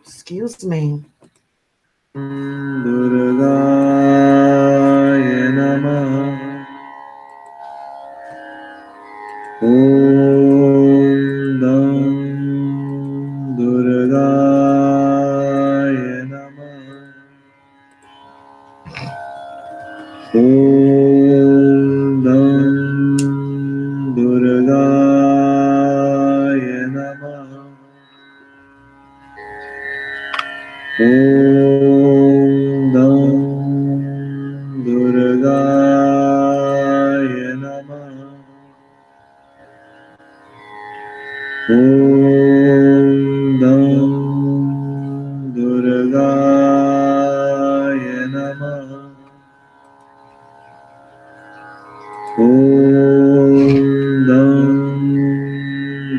Excuse me. Durgaya Namaha. Om Dam Durgaya Namaha. Om Dam Durgaya Namaha. Om Dam Durgaya Namaha. Om Dam Durgaya Namaha. Om Dam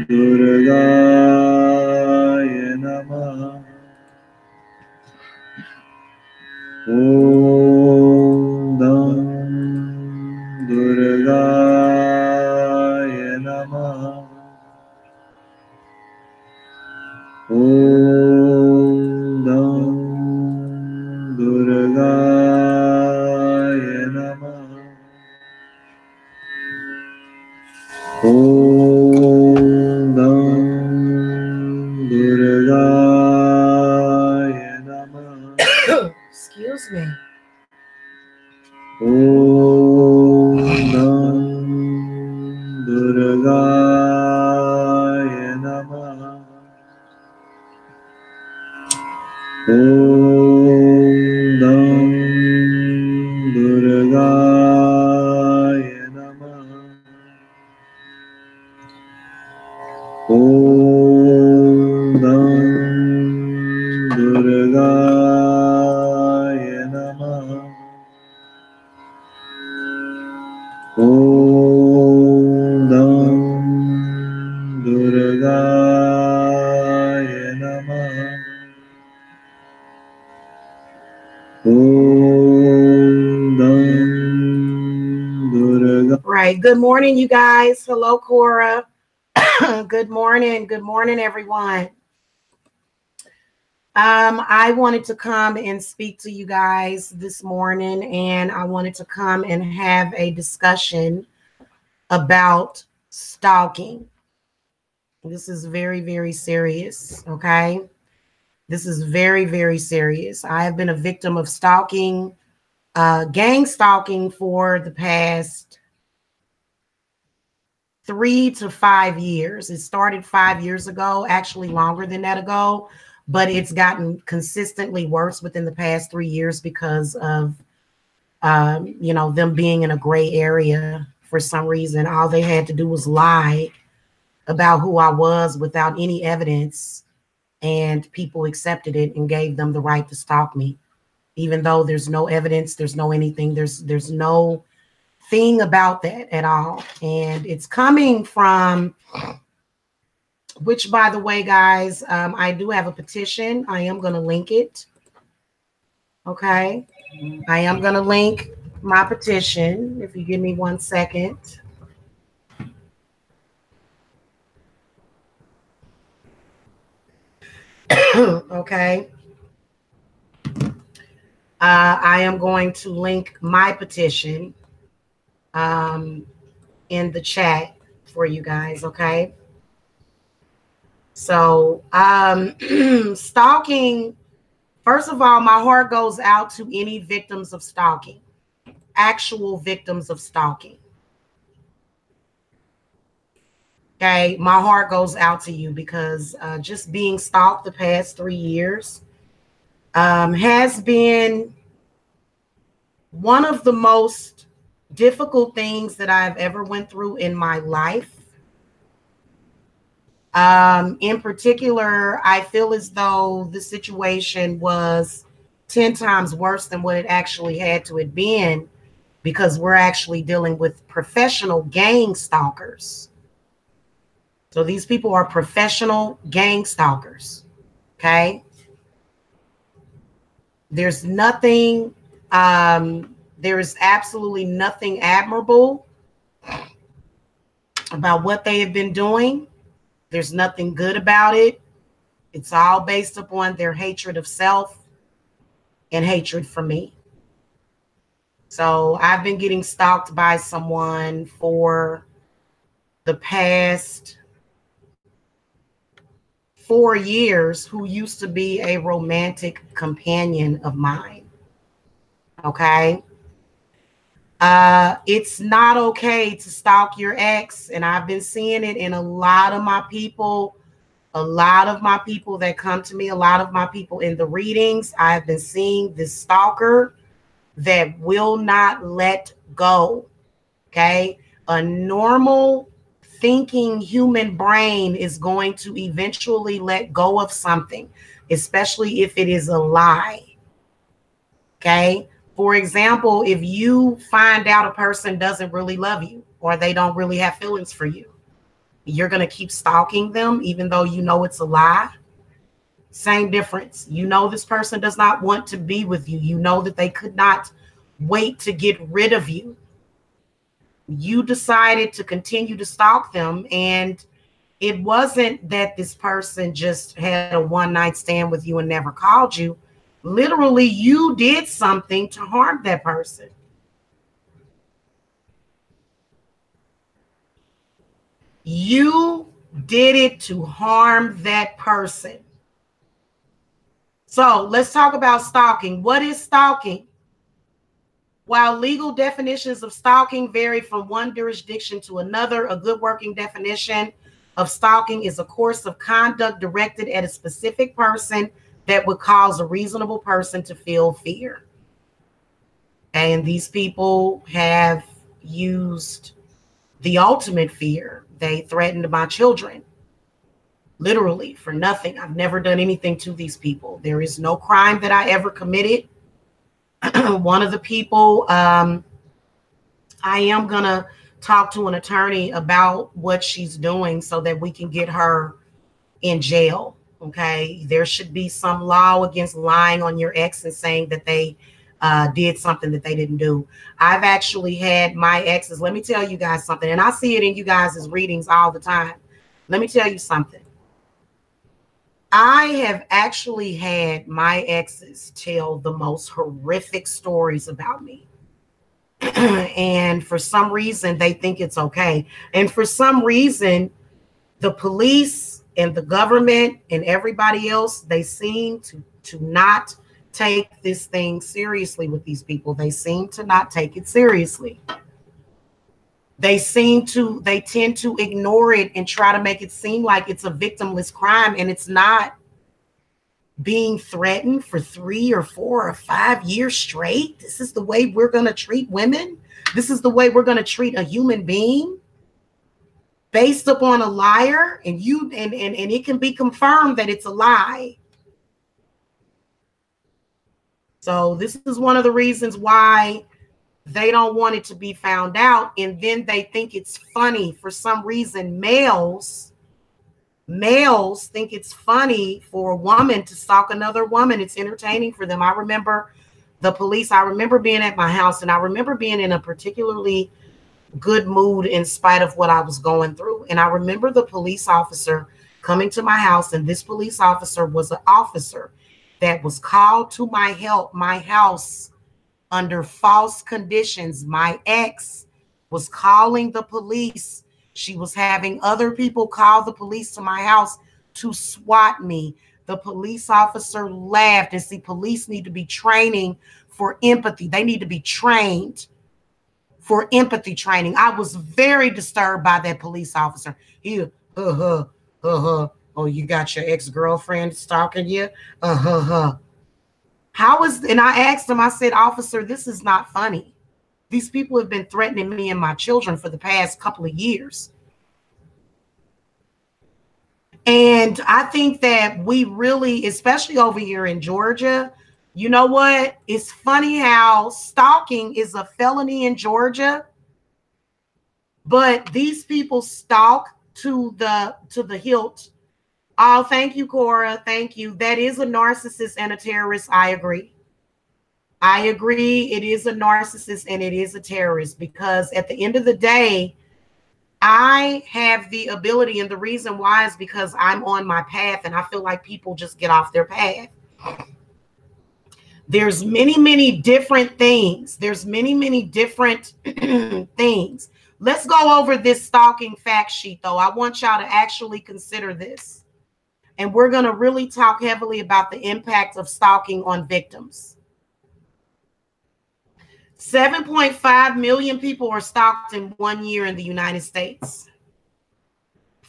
Durgaya Namaha. Om Dam Durgaya Namaha. Om Dam Durgaya Namaha. Om Dam Durgaya Namaha. Excuse me. Om Dam Durgaya Namaha. Om Dam Durgaya Namaha. Om Dam Durgaya Namaha. Om Dam Durgaya Namaha. Om Dam Durgaya. Right. Good morning, you guys. Hello, Cora. Good morning. Good morning, everyone. I wanted to come and speak to you guys this morning, and I wanted to come and have a discussion about stalking. This is very, very serious. Okay. This is very, very serious. I have been a victim of stalking, gang stalking for the past 3 to 5 years. It started 5 years ago, actually longer than that ago, but it's gotten consistently worse within the past 3 years because of, them being in a gray area for some reason. All they had to do was lie about who I was without any evidence, and people accepted it and gave them the right to stalk me, even though there's no evidence, there's no anything, there's no thing about that at all. And it's coming from, which, by the way, guys, I do have a petition. I am going to link it. Okay. I am going to link my petition. If you give me 1 second. Okay. I am going to link my petition in the chat for you guys. Okay. So stalking, first of all, my heart goes out to any victims of stalking, actual victims of stalking. Okay, my heart goes out to you because just being stalked the past 3 years has been one of the most difficult things that I've ever went through in my life. In particular, I feel as though the situation was 10 times worse than what it actually had to have been, because we're actually dealing with professional gang stalkers. So these people are professional gang stalkers. Okay. There's nothing, there is absolutely nothing admirable about what they have been doing. There's nothing good about it. It's all based upon their hatred of self and hatred for me. So I've been getting stalked by someone for the past 4 years who used to be a romantic companion of mine. Okay. It's not okay to stalk your ex. And I've been seeing it in a lot of my people that come to me, a lot of my people in the readings. I've been seeing this stalker that will not let go. Okay. A normal thinking human brain is going to eventually let go of something, especially if it is a lie. Okay. For example, if you find out a person doesn't really love you or they don't really have feelings for you, you're going to keep stalking them, even though you know it's a lie. Same difference. You know, this person does not want to be with you. You know that they could not wait to get rid of you. You decided to continue to stalk them. And it wasn't that this person just had a one night stand with you and never called you. Literally, you did something to harm that person. You did it to harm that person. So let's talk about stalking. What is stalking? While legal definitions of stalking vary from one jurisdiction to another, a good working definition of stalking is a course of conduct directed at a specific person that would cause a reasonable person to feel fear. And these people have used the ultimate fear. They threatened my children, literally, for nothing. I've never done anything to these people. There is no crime that I ever committed. One of the people, I am going to talk to an attorney about what she's doing so that we can get her in jail. Okay. There should be some law against lying on your ex and saying that they did something that they didn't do. I've actually had my exes. Let me tell you guys something. And I see it in you guys' readings all the time. Let me tell you something. I have actually had my exes tell the most horrific stories about me. And for some reason, they think it's okay. And for some reason, the police and the government and everybody else, they seem to not take this thing seriously with these people. They seem to not take it seriously. They tend to ignore it and try to make it seem like it's a victimless crime, and it's not. Being threatened for 3 or 4 or 5 years straight. This is the way we're going to treat women. This is the way we're going to treat a human being based upon a liar. And it can be confirmed that it's a lie. So this is one of the reasons why they don't want it to be found out. And then they think it's funny. For some reason, males think it's funny for a woman to stalk another woman. It's entertaining for them. I remember the police. I remember being at my house, and I remember being in a particularly good mood in spite of what I was going through. And I remember the police officer coming to my house, and this police officer was an officer that was called to my house under false conditions. My ex was calling the police. She was having other people call the police to my house to SWAT me. The police officer laughed. And see, police need to be training for empathy. They need to be trained for empathy training. I was very disturbed by that police officer. He, oh, you got your ex-girlfriend stalking you? How is, and I asked him, I said, officer, this is not funny. These people have been threatening me and my children for the past couple of years. And I think that we really, especially over here in Georgia, you know what? It's funny how stalking is a felony in Georgia, but these people stalk to the hilt. Oh, thank you, Cora. Thank you. That is a narcissist and a terrorist. I agree. I agree. It is a narcissist and it is a terrorist, because at the end of the day, I have the ability, and the reason why is because I'm on my path, and I feel like people just get off their path. There's many, many different things. There's many, many different things. Let's go over this stalking fact sheet, though. I want y'all to actually consider this. And we're going to really talk heavily about the impact of stalking on victims. 7.5 million people are stalked in 1 year in the United States.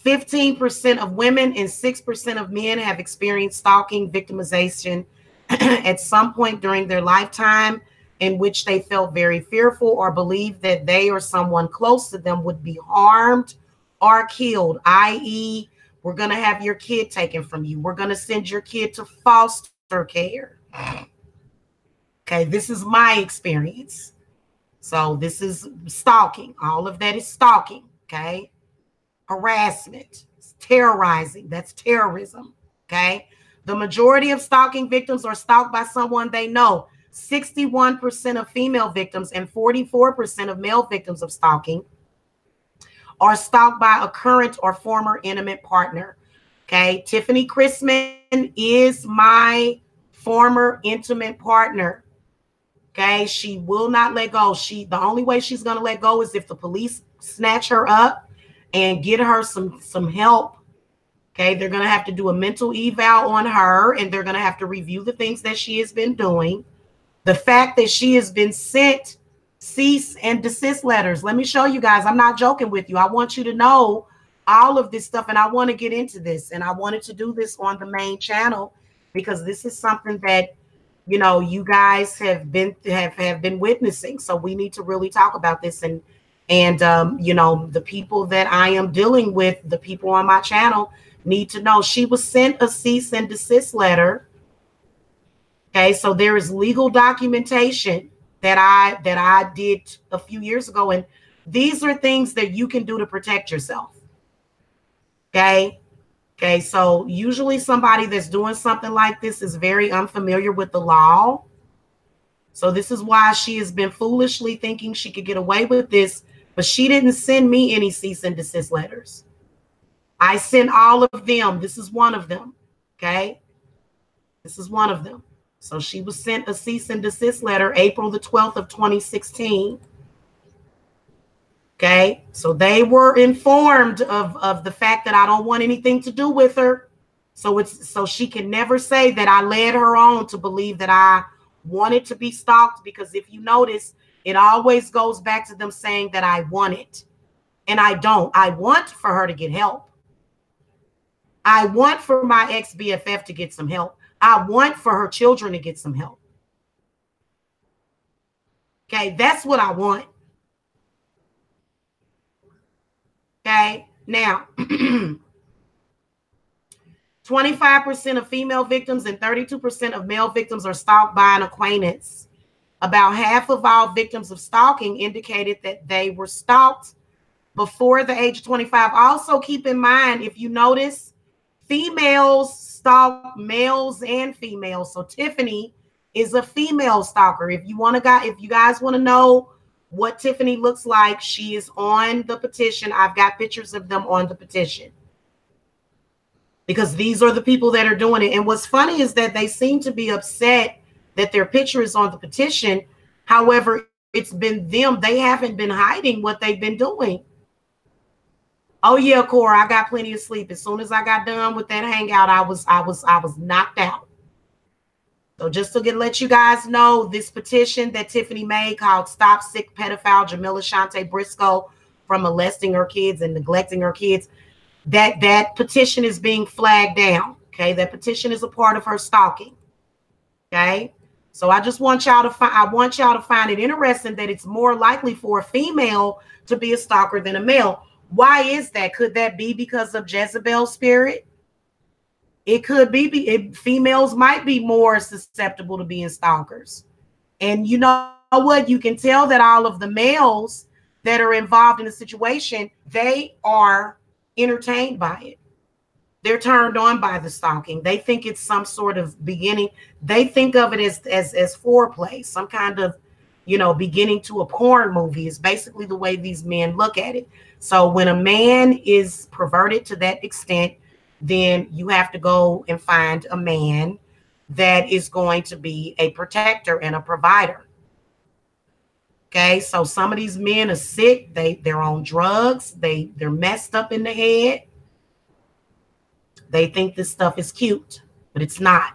15% of women and 6% of men have experienced stalking victimization at some point during their lifetime, in which they felt very fearful or believed that they or someone close to them would be harmed or killed, i.e., we're going to have your kid taken from you. We're going to send your kid to foster care. Okay, this is my experience. So this is stalking. All of that is stalking, okay? Harassment, terrorizing, that's terrorism, okay? The majority of stalking victims are stalked by someone they know. 61% of female victims and 44% of male victims of stalking are stalked by a current or former intimate partner. Okay, Tiffany Chrisman is my former intimate partner. Okay, she will not let go. The only way she's going to let go is if the police snatch her up and get her some help. Okay, they're going to have to do a mental eval on her, and they're going to have to review the things that she has been doing. The fact that she has been sent cease and desist letters. Let me show you guys. I'm not joking with you. I want you to know all of this stuff, and I want to get into this, and I wanted to do this on the main channel because this is something that, you know, you guys have been witnessing. So we need to really talk about this, and you know, the people that I am dealing with, the people on my channel need to know she was sent a cease and desist letter. Okay, so there is legal documentation that I did a few years ago, and these are things that you can do to protect yourself. Okay. Okay, so usually somebody that's doing something like this is very unfamiliar with the law. So this is why she has been foolishly thinking she could get away with this, but she didn't send me any cease and desist letters. I sent all of them. This is one of them. Okay. This is one of them. So she was sent a cease and desist letter April the 12th of 2016. Okay, so they were informed of the fact that I don't want anything to do with her. So she can never say that I led her on to believe that I wanted to be stalked, because if you notice, it always goes back to them saying that I want it. And I don't. I want for her to get help. I want for my ex-BFF to get some help. I want for her children to get some help. Okay, that's what I want. Okay, now 25% of female victims and 32% of male victims are stalked by an acquaintance. About half of all victims of stalking indicated that they were stalked before the age of 25. Also keep in mind, if you notice, females stalk males and females. So Tiffany is a female stalker. If you guys want to know what Tiffany looks like, she is on the petition. I've got pictures of them on the petition, because these are the people that are doing it. And what's funny is that they seem to be upset that their picture is on the petition. However, it's been them. They haven't been hiding what they've been doing. Oh yeah, Cora, I got plenty of sleep. As soon as I got done with that hangout, I was knocked out. So just to let you guys know, this petition that Tiffany made called Stop Sick Pedophile Jamila Briscoe from Molesting Her Kids and Neglecting Her Kids, that petition is being flagged down. Okay, that petition is a part of her stalking. Okay, so I just want y'all to find it interesting that it's more likely for a female to be a stalker than a male. Why is that? Could that be because of Jezebel's spirit? It could be. Females might be more susceptible to being stalkers. And you know what? You can tell that all of the males that are involved in the situation, they are entertained by it. They're turned on by the stalking. They think it's some sort of beginning. They think of it as foreplay, some kind of, beginning to a porn movie is basically the way these men look at it. So when a man is perverted to that extent, then you have to go and find a man that is going to be a protector and a provider. Okay, so some of these men are sick. They're on drugs. They're messed up in the head. They think this stuff is cute, but it's not.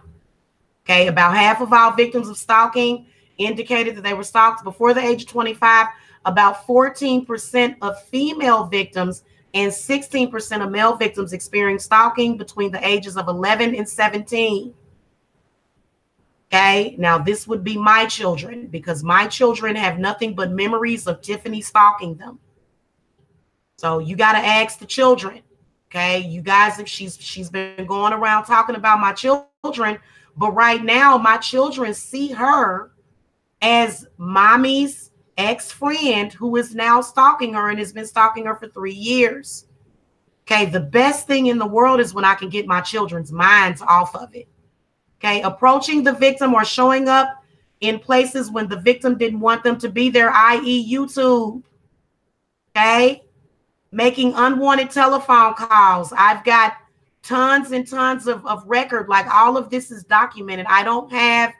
Okay, about half of all victims of stalking indicated that they were stalked before the age of 25. About 14% of female victims and 16% of male victims experienced stalking between the ages of 11 and 17. Okay, now this would be my children, because my children have nothing but memories of Tiffany stalking them. So you got to ask the children. Okay, you guys, she's been going around talking about my children, but right now my children see her as mommy's ex-friend who is now stalking her and has been stalking her for 3 years. Okay, the best thing in the world is when I can get my children's minds off of it. Okay, approaching the victim or showing up in places when the victim didn't want them to be there, i.e. YouTube. Okay, making unwanted telephone calls. I've got tons and tons of record. Like, all of this is documented. I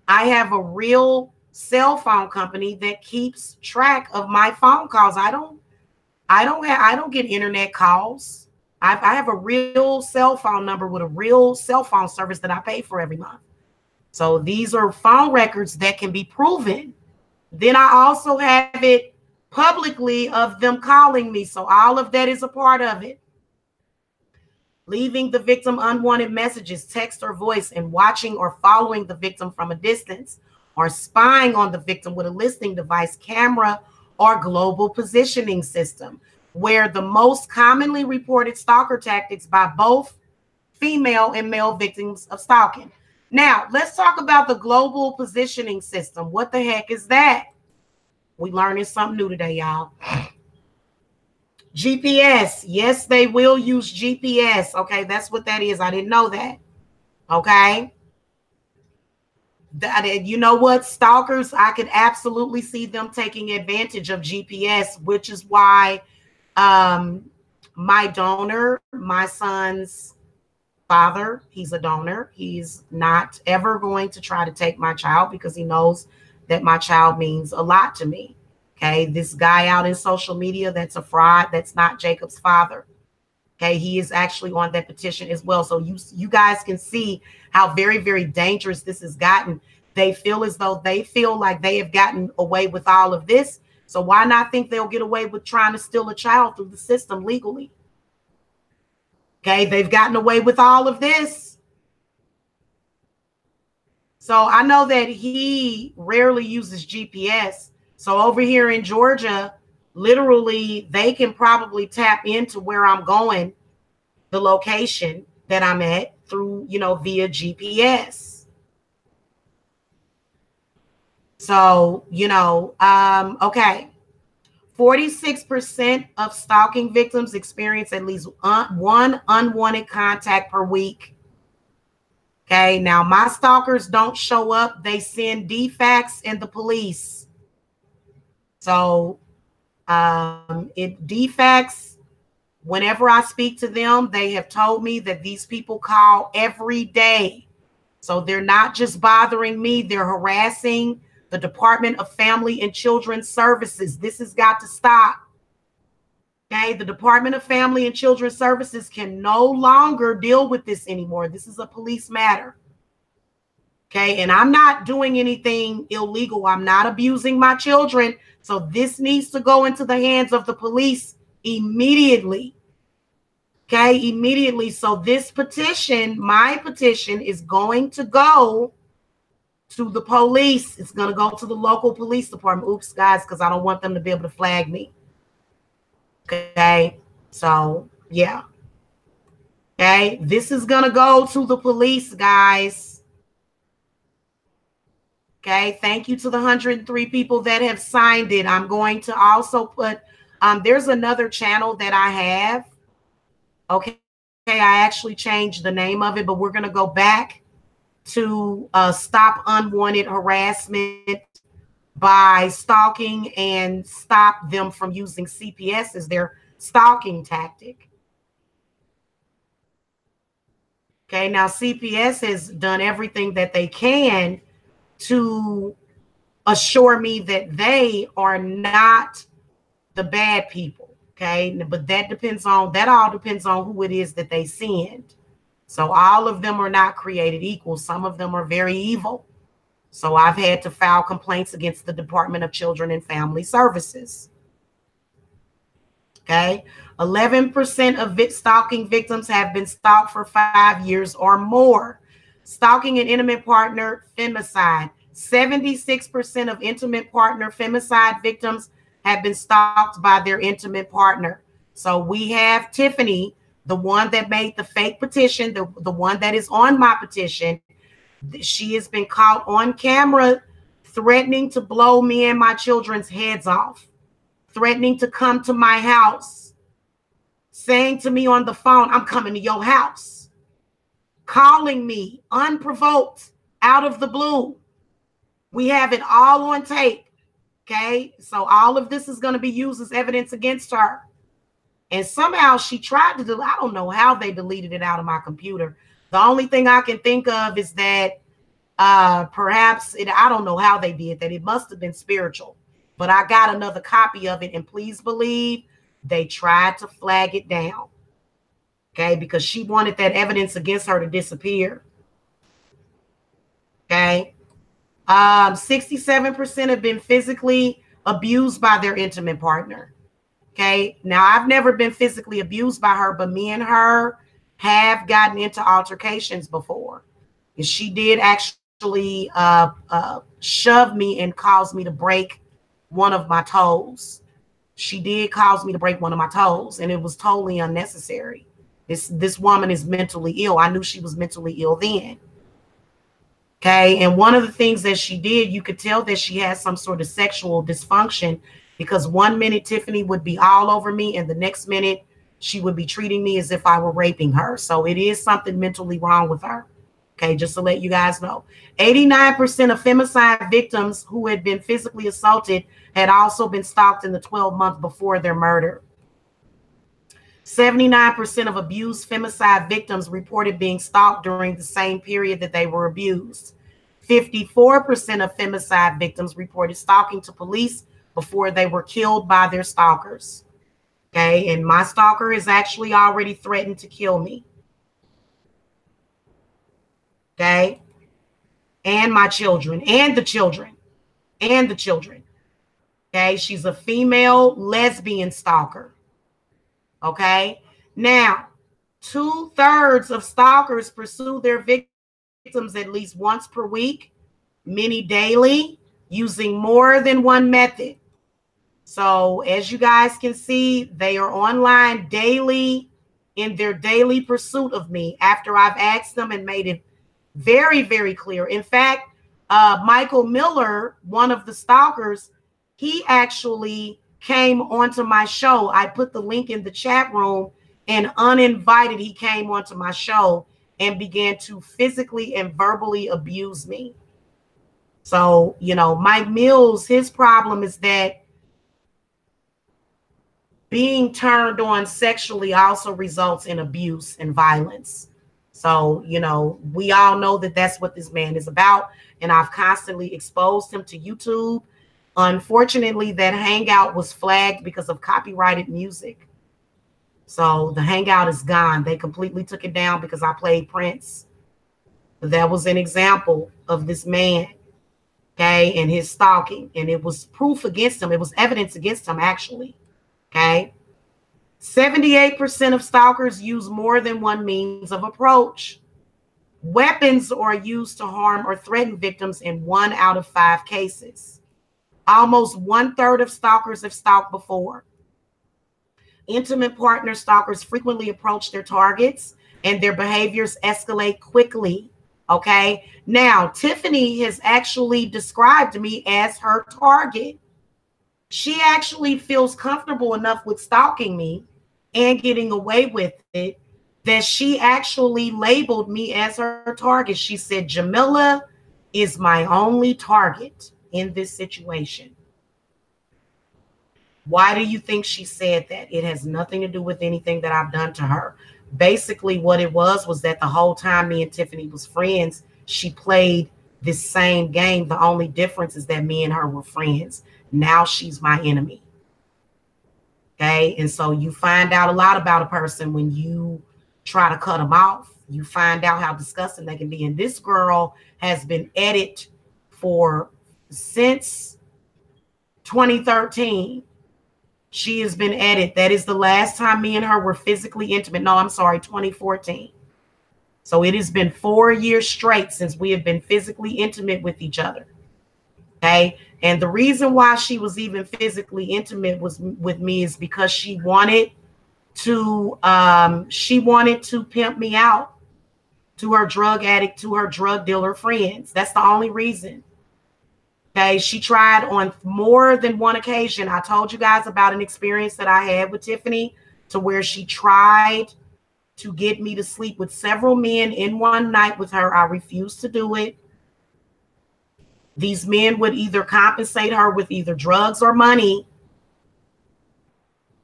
have a real cell phone company that keeps track of my phone calls. I don't get internet calls. I have a real cell phone number with a real cell phone service that I pay for every month. So these are phone records that can be proven. Then I also have it publicly of them calling me. So all of that is a part of it. Leaving the victim unwanted messages, text or voice, and watching or following the victim from a distance, or spying on the victim with a listening device, camera, or global positioning system, where the most commonly reported stalker tactics by both female and male victims of stalking. Now, let's talk about the global positioning system. What the heck is that? We learning something new today, y'all. GPS. Yes, they will use GPS. Okay, that's what that is. I didn't know that. Okay. You know what? Stalkers, I could absolutely see them taking advantage of GPS, which is why my donor, my son's father, he's a donor. He's not ever going to try to take my child because he knows that my child means a lot to me. Okay, this guy out in social media, that's a fraud. That's not Jacob's father. Okay, he is actually on that petition as well. So you guys can see how very, very dangerous this has gotten. They feel as though they feel like they have gotten away with all of this. So why not think they'll get away with trying to steal a child through the system legally? Okay, they've gotten away with all of this. So I know that he rarely uses GPS. So over here in Georgia, literally, they can probably tap into where I'm going, the location that I'm at, through, via GPS. So, okay. 46% of stalking victims experience at least one unwanted contact per week. Okay, now my stalkers don't show up. They send DFACs and the police. So it DFACs, whenever I speak to them, they have told me that these people call every day. So they're not just bothering me, they're harassing the Department of Family and Children's Services. This has got to stop. Okay, the Department of Family and Children's Services can no longer deal with this anymore. This is a police matter. Okay, and I'm not doing anything illegal. I'm not abusing my children. So this needs to go into the hands of the police immediately. Okay, immediately. So this petition, my petition, is going to go to the police. It's going to go to the local police department. Oops, guys, because I don't want them to be able to flag me. Okay, so yeah. Okay, this is going to go to the police, guys. Okay, thank you to the 103 people that have signed it. I'm going to also put, there's another channel that I have. Okay, I actually changed the name of it, but we're going to go back to Stop Unwanted Harassment by stalking and stop them from using CPS as their stalking tactic. Okay, now CPS has done everything that they can to assure me that they are not the bad people. Okay, but that all depends on who it is that they send. So all of them are not created equal. Some of them are very evil. So I've had to file complaints against the Department of Children and Family Services. Okay, 11% of stalking victims have been stalked for 5 years or more. Stalking an intimate partner, femicide. 76% of intimate partner femicide victims have been stalked by their intimate partner. So we have Tiffany, the one that made the fake petition, the one that is on my petition. She has been caught on camera threatening to blow me and my children's heads off, threatening to come to my house, saying to me on the phone, I'm coming to your house, calling me unprovoked out of the blue. We have it all on tape. Okay, so all of this is going to be used as evidence against her. And somehow she tried to I don't know how they deleted it out of my computer. The only thing I can think of is that perhaps I don't know how they did that. It must have been spiritual, but I got another copy of it. And please believe they tried to flag it down. Okay, because she wanted that evidence against her to disappear. Okay. 67% have been physically abused by their intimate partner. Okay. Now, I've never been physically abused by her, but me and her have gotten into altercations before. And she did actually shove me and cause me to break one of my toes. She did cause me to break one of my toes, and it was totally unnecessary. This woman is mentally ill. I knew she was mentally ill then. Okay. And one of the things that she did, you could tell that she has some sort of sexual dysfunction, because 1 minute Tiffany would be all over me, and the next minute she would be treating me as if I were raping her. So it is something mentally wrong with her. Okay, just to let you guys know. 89% of femicide victims who had been physically assaulted had also been stalked in the 12 months before their murder. 79% of abused femicide victims reported being stalked during the same period that they were abused. 54% of femicide victims reported stalking to police before they were killed by their stalkers. Okay, and my stalker has actually already threatened to kill me. Okay, and my children, and the children, and the children. Okay, she's a female lesbian stalker. Okay, now 2/3 of stalkers pursue their victims at least once per week, many daily, using more than one method. So as you guys can see, they are online daily in their daily pursuit of me after I've asked them and made it very, very clear. In fact, Michael Miller, one of the stalkers, he actually came onto my show. I put the link in the chat room, and uninvited, he came onto my show and began to physically and verbally abuse me. So, you know, Mike Mills, his problem is that being turned on sexually also results in abuse and violence. So, you know, we all know that that's what this man is about. And I've constantly exposed him to YouTube. Unfortunately, that hangout was flagged because of copyrighted music. So the hangout is gone. They completely took it down because I played Prince. That was an example of this man, okay, and his stalking. And it was proof against him. It was evidence against him, actually, okay. 78% of stalkers use more than one means of approach. Weapons are used to harm or threaten victims in 1 out of 5 cases. Almost 1/3 of stalkers have stalked before. Intimate partner stalkers frequently approach their targets, and their behaviors escalate quickly. Okay. Now, Tiffany has actually described me as her target. She actually feels comfortable enough with stalking me and getting away with it that she actually labeled me as her target. She said, Jamila is my only target. in this situation. Why do you think she said that? It has nothing to do with anything that I've done to her. Basically, what it was that the whole time me and Tiffany was friends, she played this same game. The only difference is that me and her were friends. Now she's my enemy. Okay. And so you find out a lot about a person when you try to cut them off. You find out how disgusting they can be. And this girl has been edited since 2013. She has been edited. That is the last time me and her were physically intimate. No, I'm sorry, 2014. So it has been 4 years straight since we have been physically intimate with each other. Okay. And the reason why she was even physically intimate with me is because she wanted to pimp me out to her drug addict, to her drug dealer friends. That's the only reason. Okay. She tried on more than one occasion. I told you guys about an experience that I had with Tiffany, to where she tried to get me to sleep with several men in one night with her. I refused to do it. These men would either compensate her with either drugs or money.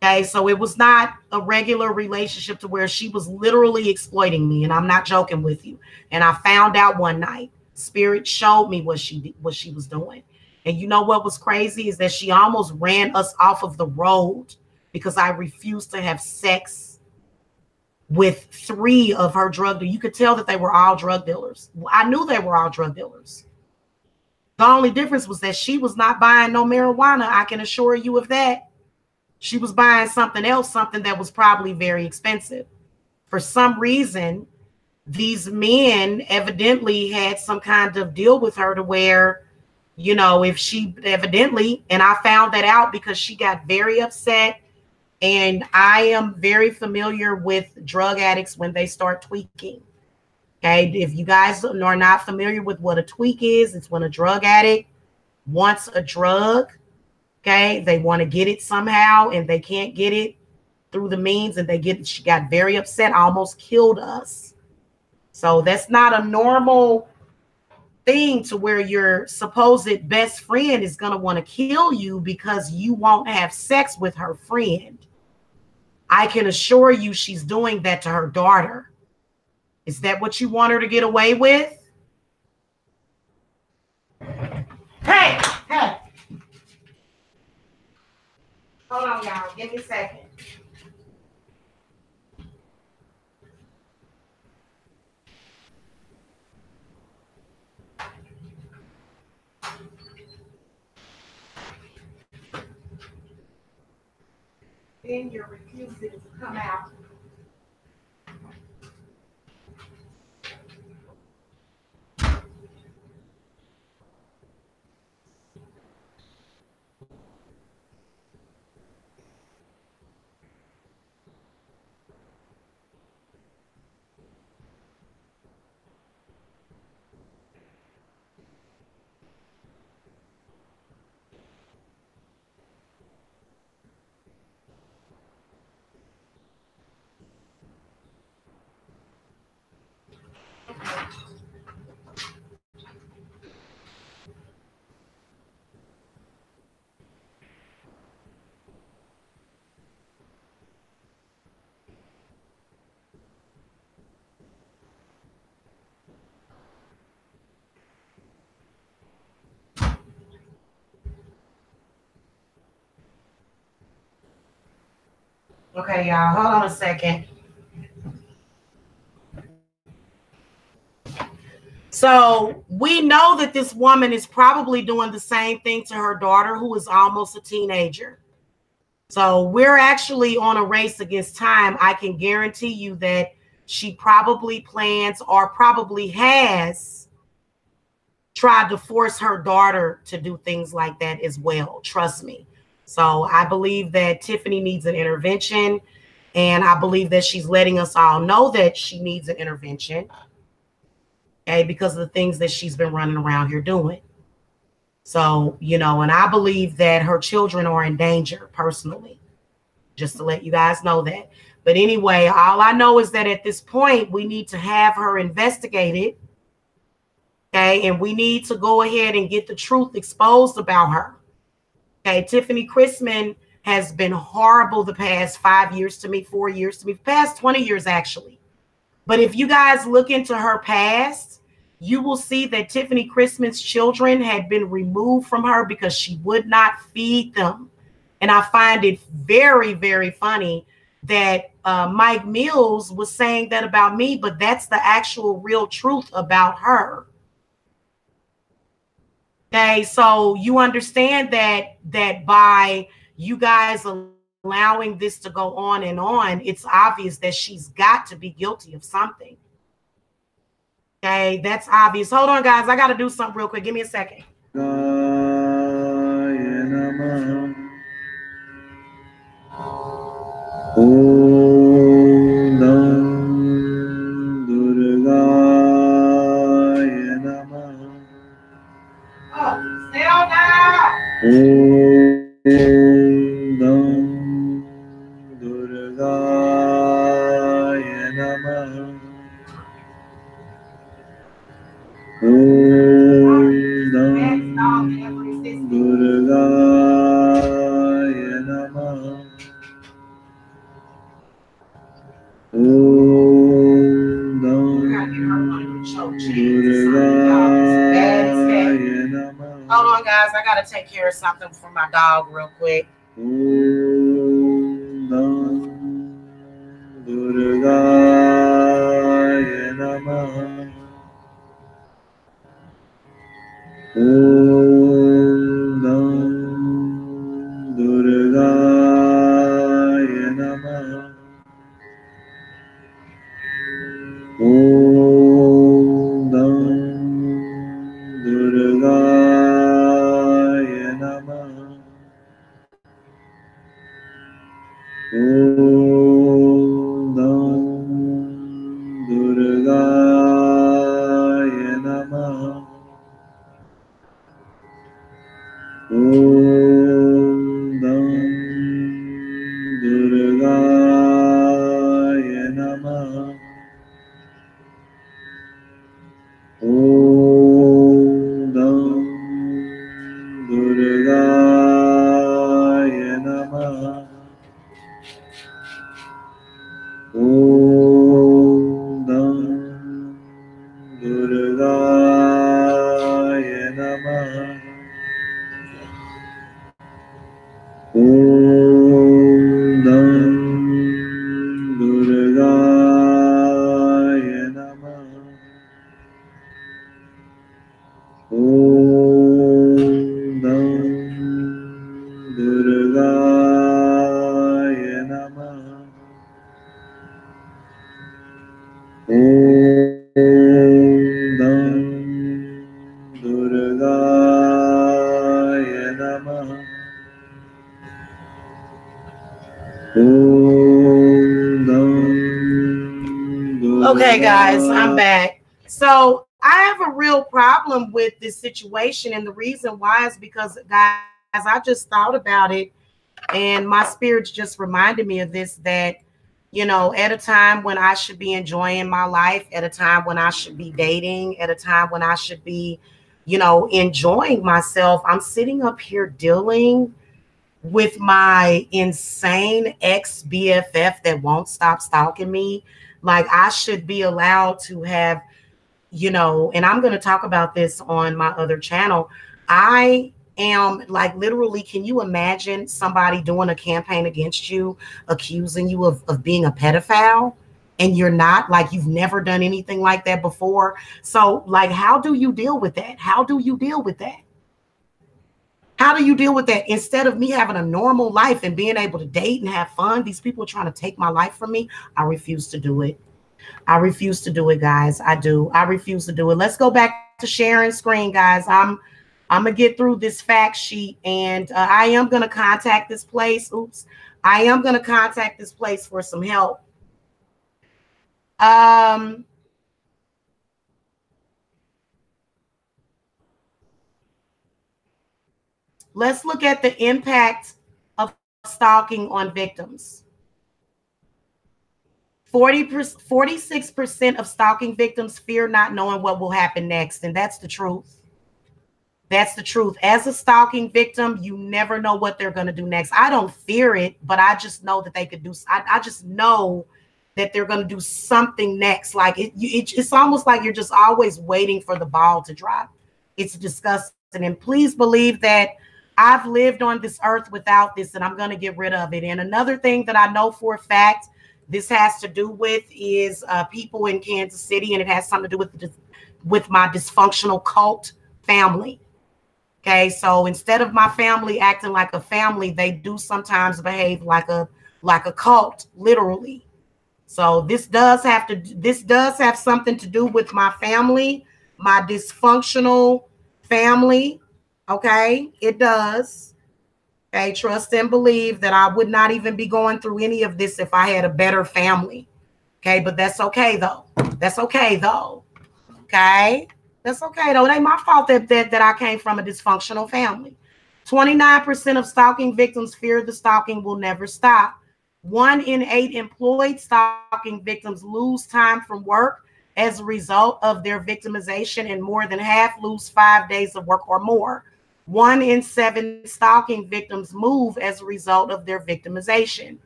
Okay, so it was not a regular relationship to where she was literally exploiting me, and I'm not joking with you. And I found out one night, Spirit showed me what she was doing. And you know what was crazy is that she almost ran us off of the road because I refused to have sex with 3 of her drug dealers. You could tell that they were all drug dealers. I knew they were all drug dealers. The only difference was that she was not buying no marijuana. I can assure you of that. She was buying something else, something that was probably very expensive. For some reason, these men evidently had some kind of deal with her to where, you know, if she evidently, and I found that out because she got very upset. And I am very familiar with drug addicts when they start tweaking. Okay, if you guys are not familiar with what a tweak is, it's when a drug addict wants a drug. Okay, they want to get it somehow and they can't get it through the means, and she got very upset, almost killed us. So that's not a normal thing to where your supposed best friend is going to want to kill you because you won't have sex with her friend. I can assure you she's doing that to her daughter. Is that what you want her to get away with? Hey, hey. Hold on, y'all. Give me a second. Then you're refusing to come out. Okay, y'all, hold on a second. So we know that this woman is probably doing the same thing to her daughter, who is almost a teenager. So we're actually on a race against time. I can guarantee you that she probably plans or probably has tried to force her daughter to do things like that as well. Trust me. So I believe that Tiffany needs an intervention, and I believe that she's letting us all know that she needs an intervention, okay, because of the things that she's been running around here doing. So, you know, and I believe that her children are in danger personally, just to let you guys know that. But anyway, all I know is that at this point, we need to have her investigated Okay, and we need to go ahead and get the truth exposed about her. Okay, Tiffany Chrisman has been horrible the past 5 years to me, 4 years to me, past 20 years actually. But if you guys look into her past, you will see that Tiffany Chrisman's children had been removed from her because she would not feed them. And I find it very, very funny that Mike Mills was saying that about me, but that's the actual real truth about her. Okay, so you understand that by you guys allowing this to go on, it's obvious that she's got to be guilty of something. Okay, that's obvious. Hold on, guys. I got to do something real quick. Give me a second. Oh, stay on Hold on, guys. I gotta take care of something for my dog real quick. Okay, guys, I'm back. So I have a real problem with this situation, and the reason why is because, guys, I just thought about it, and my spirits just reminded me of this, that at a time when I should be enjoying my life, at a time when I should be dating, at a time when I should be, enjoying myself, I'm sitting up here dealing with my insane ex BFF that won't stop stalking me. Like, I should be allowed to have, and I'm going to talk about this on my other channel. I am like, literally, can you imagine somebody doing a campaign against you, accusing you of being a pedophile? And you're not, like, you've never done anything like that before. So, like, how do you deal with that? How do you deal with that? How do you deal with that? Instead of me having a normal life and being able to date and have fun, these people are trying to take my life from me. I refuse to do it. I refuse to do it, guys. I do. I refuse to do it. Let's go back to sharing screen, guys. I'm gonna get through this fact sheet, and I am gonna contact this place. Oops. I am gonna contact this place for some help. Um, let's look at the impact of stalking on victims. 46% of stalking victims fear not knowing what will happen next. And that's the truth. That's the truth. As a stalking victim, you never know what they're going to do next. I don't fear it, but I just know that they could do, I just know that they're going to do something next. Like it's almost like you're just always waiting for the ball to drop. It's disgusting. And please believe that I've lived on this earth without this, and I'm going to get rid of it. And another thing that I know for a fact this has to do with is people in Kansas City, and it has something to do with my dysfunctional cult family. Okay, so instead of my family acting like a family, they do sometimes behave like a cult, literally. So this does have something to do with my family, my dysfunctional family. Okay, it does. Okay, trust and believe that I would not even be going through any of this if I had a better family. Okay, but that's okay though. That's okay though. Okay. That's okay though. It ain't my fault that I came from a dysfunctional family. 29% of stalking victims fear the stalking will never stop. 1 in 8 employed stalking victims lose time from work as a result of their victimization, and more than half lose 5 days of work or more. 1 in 7 stalking victims move as a result of their victimization.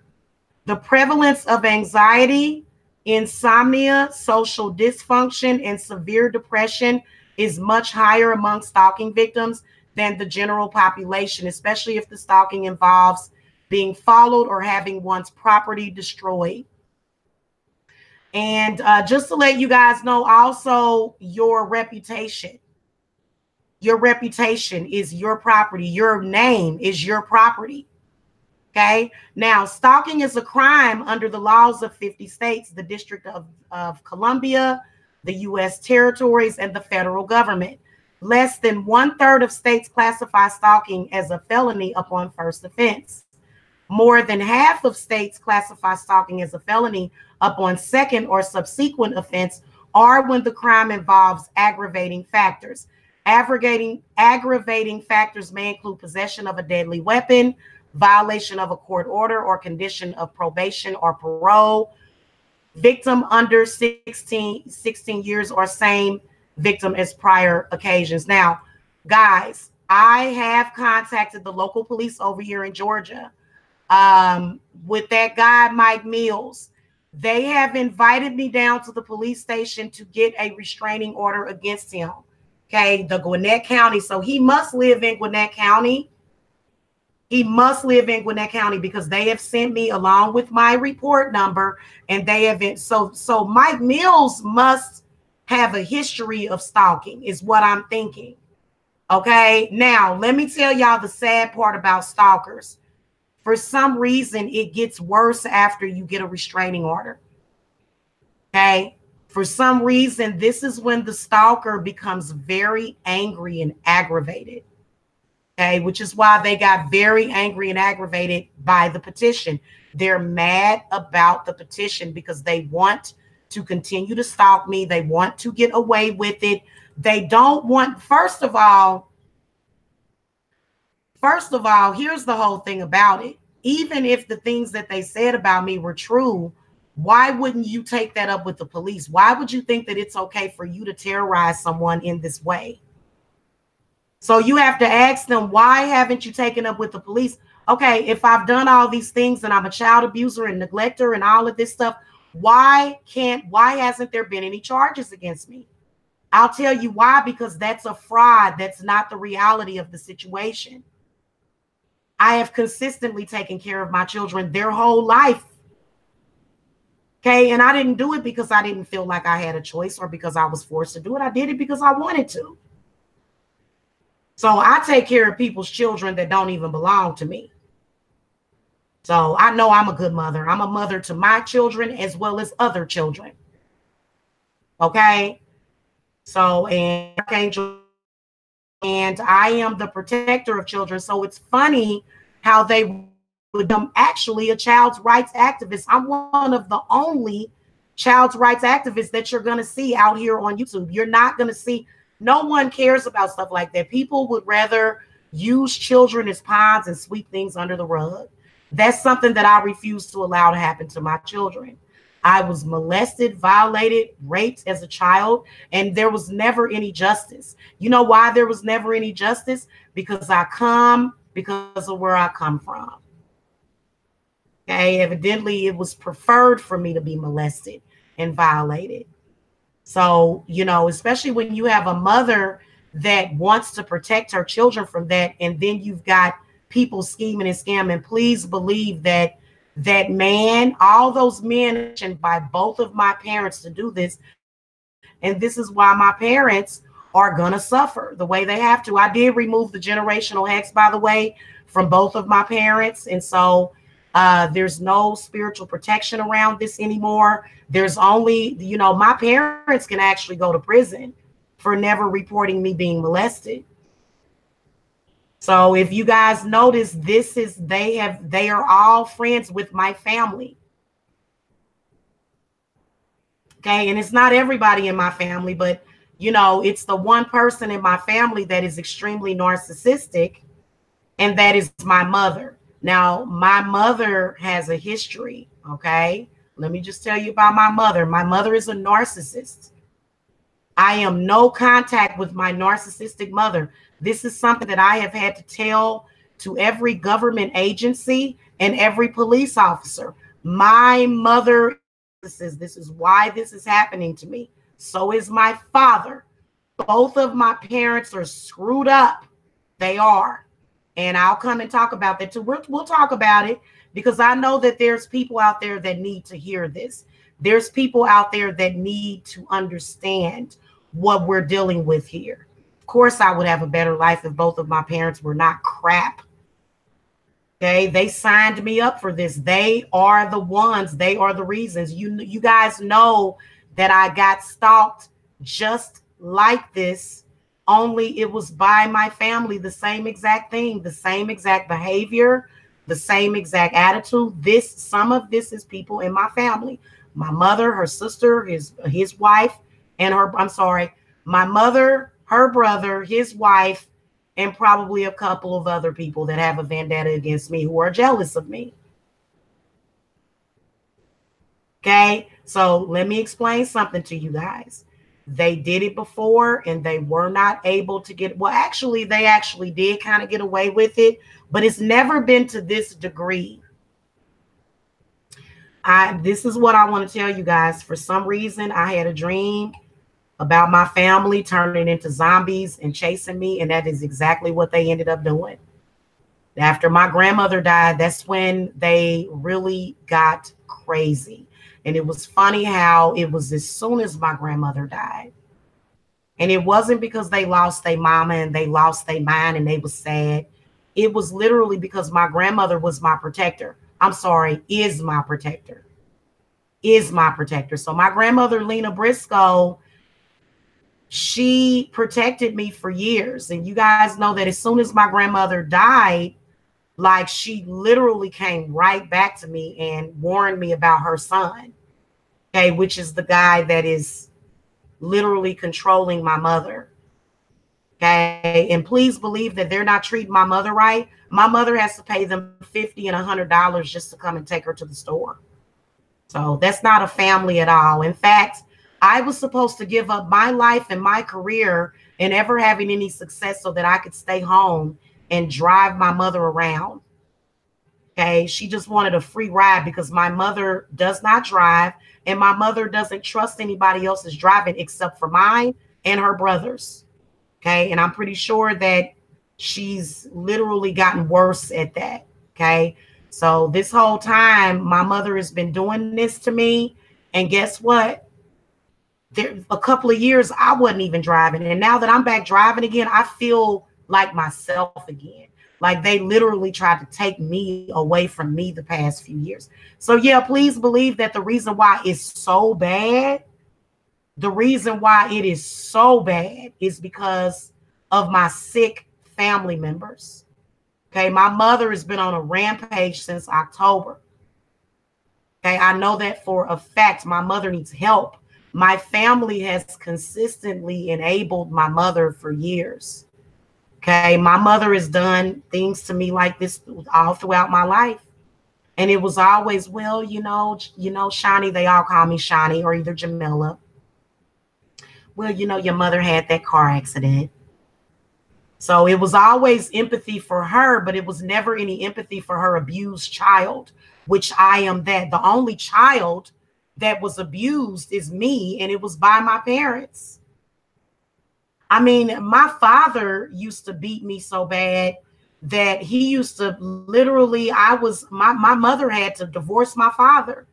The prevalence of anxiety, insomnia, social dysfunction, and severe depression is much higher among stalking victims than the general population, especially if the stalking involves being followed or having one's property destroyed. And just to let you guys know, also, your reputation. Your reputation is your property. Your name is your property. Okay. Now, stalking is a crime under the laws of 50 states, the District of Columbia, the U.S. territories, and the federal government. Less than 1/3 of states classify stalking as a felony upon first offense. More than half of states classify stalking as a felony upon second or subsequent offense, or when the crime involves aggravating factors. Aggravating factors may include possession of a deadly weapon, violation of a court order or condition of probation or parole, victim under 16 years or same victim as prior occasions. Now, guys, I have contacted the local police over here in Georgia with that guy, Mike Mills. They have invited me down to the police station to get a restraining order against him. Okay, the Gwinnett County. So he must live in Gwinnett County. He must live in Gwinnett County because they have sent me along with my report number, and they have been so Mike Mills must have a history of stalking, is what I'm thinking. Okay, now let me tell y'all the sad part about stalkers. For some reason, it gets worse after you get a restraining order. Okay, for some reason, this is when the stalker becomes very angry and aggravated. Okay, which is why they got very angry and aggravated by the petition. They're mad about the petition because they want to continue to stalk me. They want to get away with it. They don't want, first of all, here's the whole thing about it. Even if the things that they said about me were true, why wouldn't you take that up with the police? Why would you think that it's okay for you to terrorize someone in this way? So you have to ask them, why haven't you taken up with the police? Okay, if I've done all these things and I'm a child abuser and neglector and all of this stuff, why hasn't there been any charges against me? I'll tell you why, because that's a fraud. That's not the reality of the situation. I have consistently taken care of my children their whole life. Okay, and I didn't do it because I didn't feel like I had a choice or because I was forced to do it. I did it because I wanted to. So I take care of people's children that don't even belong to me. So I know I'm a good mother. I'm a mother to my children as well as other children. Okay. So, and I am the protector of children. So it's funny how they would actually a child's rights activist. I'm one of the only child's rights activists that you're going to see out here on YouTube. You're not going to see. No one cares about stuff like that. People would rather use children as pawns and sweep things under the rug. That's something that I refuse to allow to happen to my children. I was molested, violated, raped as a child, and there was never any justice. You know why there was never any justice? Because of where I come from. Okay, evidently it was preferred for me to be molested and violated. So, especially when you have a mother that wants to protect her children from that, and then you've got people scheming and scamming, please believe that man, all those men by both of my parents to do this. And this is why my parents are going to suffer the way they have to. I did remove the generational hex, by the way, from both of my parents. And so there's no spiritual protection around this anymore. There's only, my parents can actually go to prison for never reporting me being molested. So if you guys notice, they are all friends with my family. Okay. And it's not everybody in my family, but it's the one person in my family that is extremely narcissistic, and that is my mother. Now, my mother has a history. Okay. Let me just tell you about my mother. My mother is a narcissist. I am no contact with my narcissistic mother. This is something that I have had to tell to every government agency and every police officer. My mother is a narcissist. This is why this is happening to me. So is my father. Both of my parents are screwed up. They are. And I'll come and talk about that too. We'll talk about it because I know that there's people out there that need to hear this. There's people out there that need to understand what we're dealing with here. Of course, I would have a better life if both of my parents were not crap. Okay, they signed me up for this. They are the ones. They are the reasons. You guys know that I got stalked just like this, only it was by my family. The same exact thing, the same exact behavior, the same exact attitude. Some of this is people in my family. My mother, her sister, his wife, and my mother, her brother, his wife, and probably a couple of other people that have a vendetta against me who are jealous of me. Okay, so let me explain something to you guys. They did it before and they were not able to actually, they actually did kind of get away with it, but it's never been to this degree. This is what I want to tell you guys. For some reason, I had a dream about my family turning into zombies and chasing me, and that is exactly what they ended up doing. After my grandmother died, that's when they really got crazy. And it was funny how it was as soon as my grandmother died. And it wasn't because they lost their mama and they lost their mind and they was sad. It was literally because my grandmother was my protector. Is my protector. Is my protector. So my grandmother, Lena Briscoe, she protected me for years. And you guys know that as soon as my grandmother died, like she literally came right back to me and warned me about her son, okay, which is the guy that is literally controlling my mother. Okay, and please believe that they're not treating my mother right. My mother has to pay them $50 and $100 just to come and take her to the store. So that's not a family at all. In fact, I was supposed to give up my life and my career and ever having any success so that I could stay home and drive my mother around. Okay, she just wanted a free ride because my mother does not drive and my mother doesn't trust anybody else's driving except for mine and her brothers. Okay, and I'm pretty sure that she's literally gotten worse at that. Okay, so this whole time my mother has been doing this to me, and guess what? A couple of years I wasn't even driving, and now that I'm back driving again, I feel like myself again. Like they literally tried to take me away from me the past few years. So yeah, please believe that the reason why it's so bad, is because of my sick family members. Okay, my mother has been on a rampage since October. Okay, I know that for a fact. My mother needs help. My family has consistently enabled my mother for years. Okay, my mother has done things to me like this all throughout my life. And it was always, well, Shani, they all call me Shani or either Jamila. Well, your mother had that car accident. So it was always empathy for her, but it was never any empathy for her abused child, which I am that. The only child that was abused is me, and it was by my parents. I mean, my father used to beat me so bad that he used to literally, my mother had to divorce my father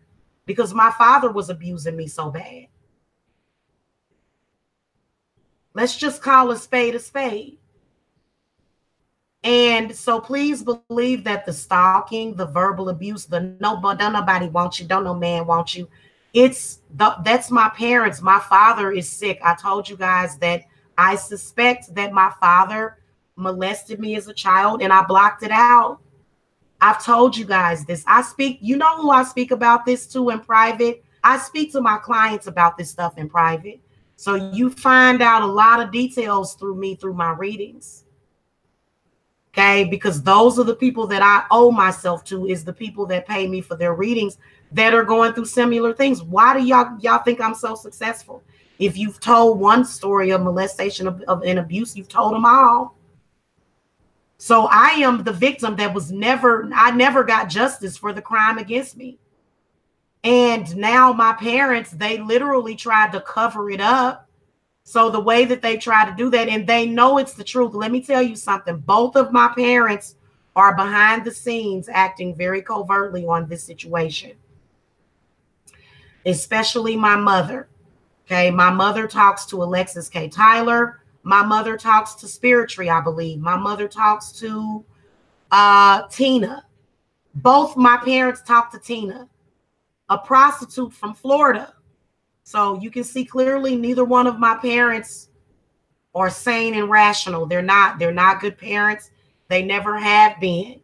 because my father was abusing me so bad. Let's just call a spade a spade. And so please believe that the stalking, the verbal abuse, don't nobody want you, don't no man want you. That's my parents. My father is sick. I told you guys that I suspect that my father molested me as a child and I blocked it out. I've told you guys this. You know who I speak about this to in private? I speak to my clients about this stuff in private. So you find out a lot of details through me, through my readings. Okay, because those are the people that I owe myself to, is the people that pay me for their readings that are going through similar things. Why do y'all think I'm so successful? If you've told one story of molestation of an abuse, you've told them all. So I am the victim that I never got justice for the crime against me. And now my parents, they literally tried to cover it up. So the way that they try to do that, and they know it's the truth. Let me tell you something. Both of my parents are behind the scenes acting very covertly on this situation, especially my mother. Okay, my mother talks to Alexis K. Tyler. My mother talks to Spirit Tree, I believe. My mother talks to Tina. Both my parents talk to Tina, a prostitute from Florida. So you can see clearly neither one of my parents are sane and rational. They're not good parents. They never have been.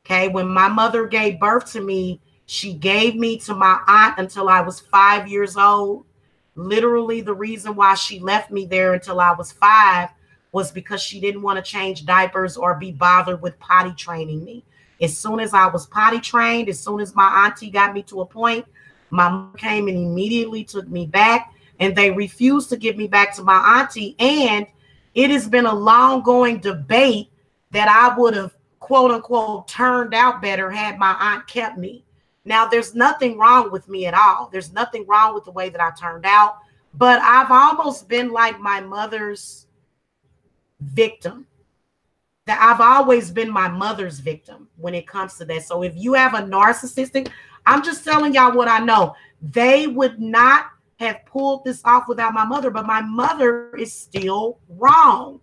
Okay. When my mother gave birth to me, she gave me to my aunt until I was 5 years old. Literally, the reason why she left me there until I was 5 was because she didn't want to change diapers or be bothered with potty training me. As soon as I was potty trained, as soon as my auntie got me to a point, my mom came and immediately took me back, and they refused to give me back to my auntie. And it has been a long going debate that I would have, quote unquote, turned out better had my aunt kept me. Now, there's nothing wrong with me at all. There's nothing wrong with the way that I turned out, but I've almost been like my mother's victim. That I've always been my mother's victim when it comes to that. So if you have a narcissistic, I'm just telling y'all what I know. They would not have pulled this off without my mother, but my mother is still wrong.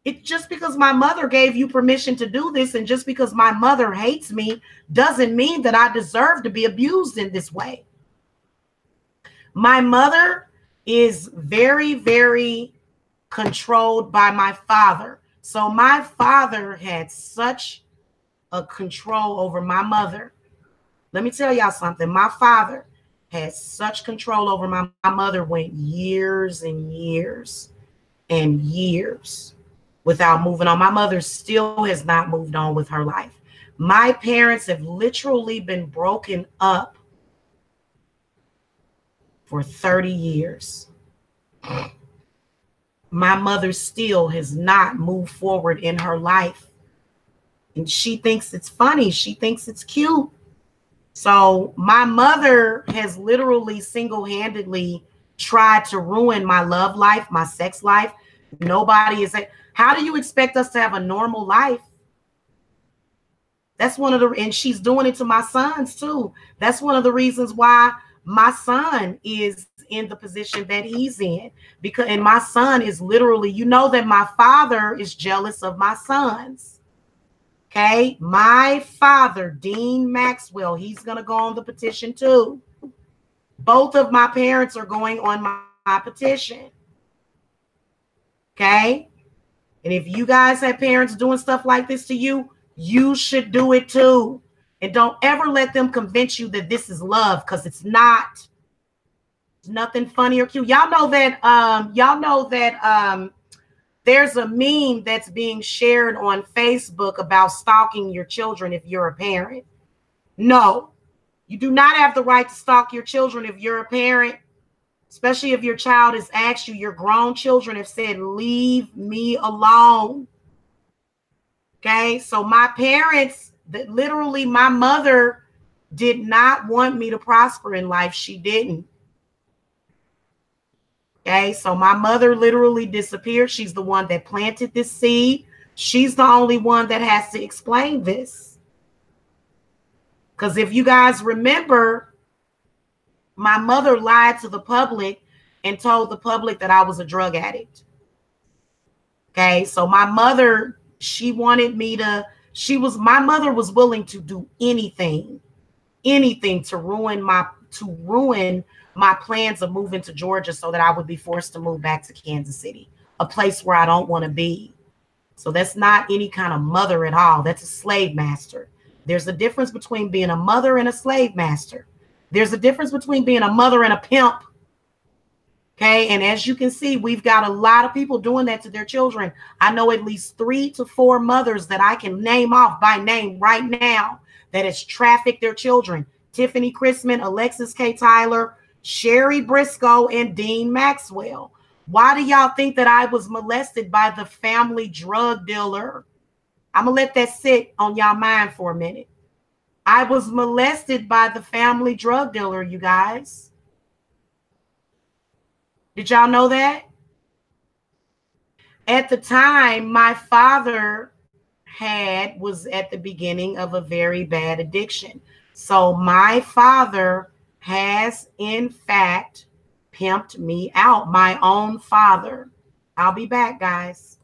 It's just because my mother gave you permission to do this, and just because my mother hates me doesn't mean that I deserve to be abused in this way. My mother is very, very controlled by my father. So my father had such a control over my mother. Let me tell y'all something. My father had such control over my mother, went years and years and years without moving on. My mother still has not moved on with her life. My parents have literally been broken up for 30 years. My mother still has not moved forward in her life. And she thinks it's funny. She thinks it's cute. So my mother has literally single-handedly tried to ruin my love life, my sex life. Nobody is. How do you expect us to have a normal life? That's one of the, and she's doing it to my sons too. That's one of the reasons why my son is in the position that he's in, because, and my son is literally, you know, that my father is jealous of my sons. Okay. My father, Dean Maxwell, he's going to go on the petition too. Both of my parents are going on my petition. Okay. And if you guys have parents doing stuff like this to you, you should do it too. And don't ever let them convince you that this is love, because it's not. It's nothing funny or cute. Y'all know that there's a meme that's being shared on Facebook about stalking your children if you're a parent. No, you do not have the right to stalk your children if you're a parent, especially if your child has asked you. Your grown children have said, leave me alone. Okay, so my parents, that literally my mother did not want me to prosper in life. She didn't. Okay, so my mother literally disappeared. She's the one that planted this seed. She's the only one that has to explain this. Because if you guys remember, my mother lied to the public and told the public that I was a drug addict. Okay, so my mother, she wanted me to, my mother was willing to do anything to ruin my plans of moving to Georgia so that I would be forced to move back to Kansas City, a place where I don't want to be. So that's not any kind of mother at all. That's a slave master. There's a difference between being a mother and a slave master. There's a difference between being a mother and a pimp. Okay, and as you can see, we've got a lot of people doing that to their children. I know at least 3 to 4 mothers that I can name off by name right now that has trafficked their children. Tiffany Chrisman, Alexis K. Tyler, Sherry Briscoe, and Dean Maxwell. Why do y'all think that I was molested by the family drug dealer? I'm going to let that sit on y'all mind for a minute. I was molested by the family drug dealer, you guys. Did y'all know that? At the time, my father was at the beginning of a very bad addiction. So my father has, in fact, pimped me out, my own father. I'll be back, guys.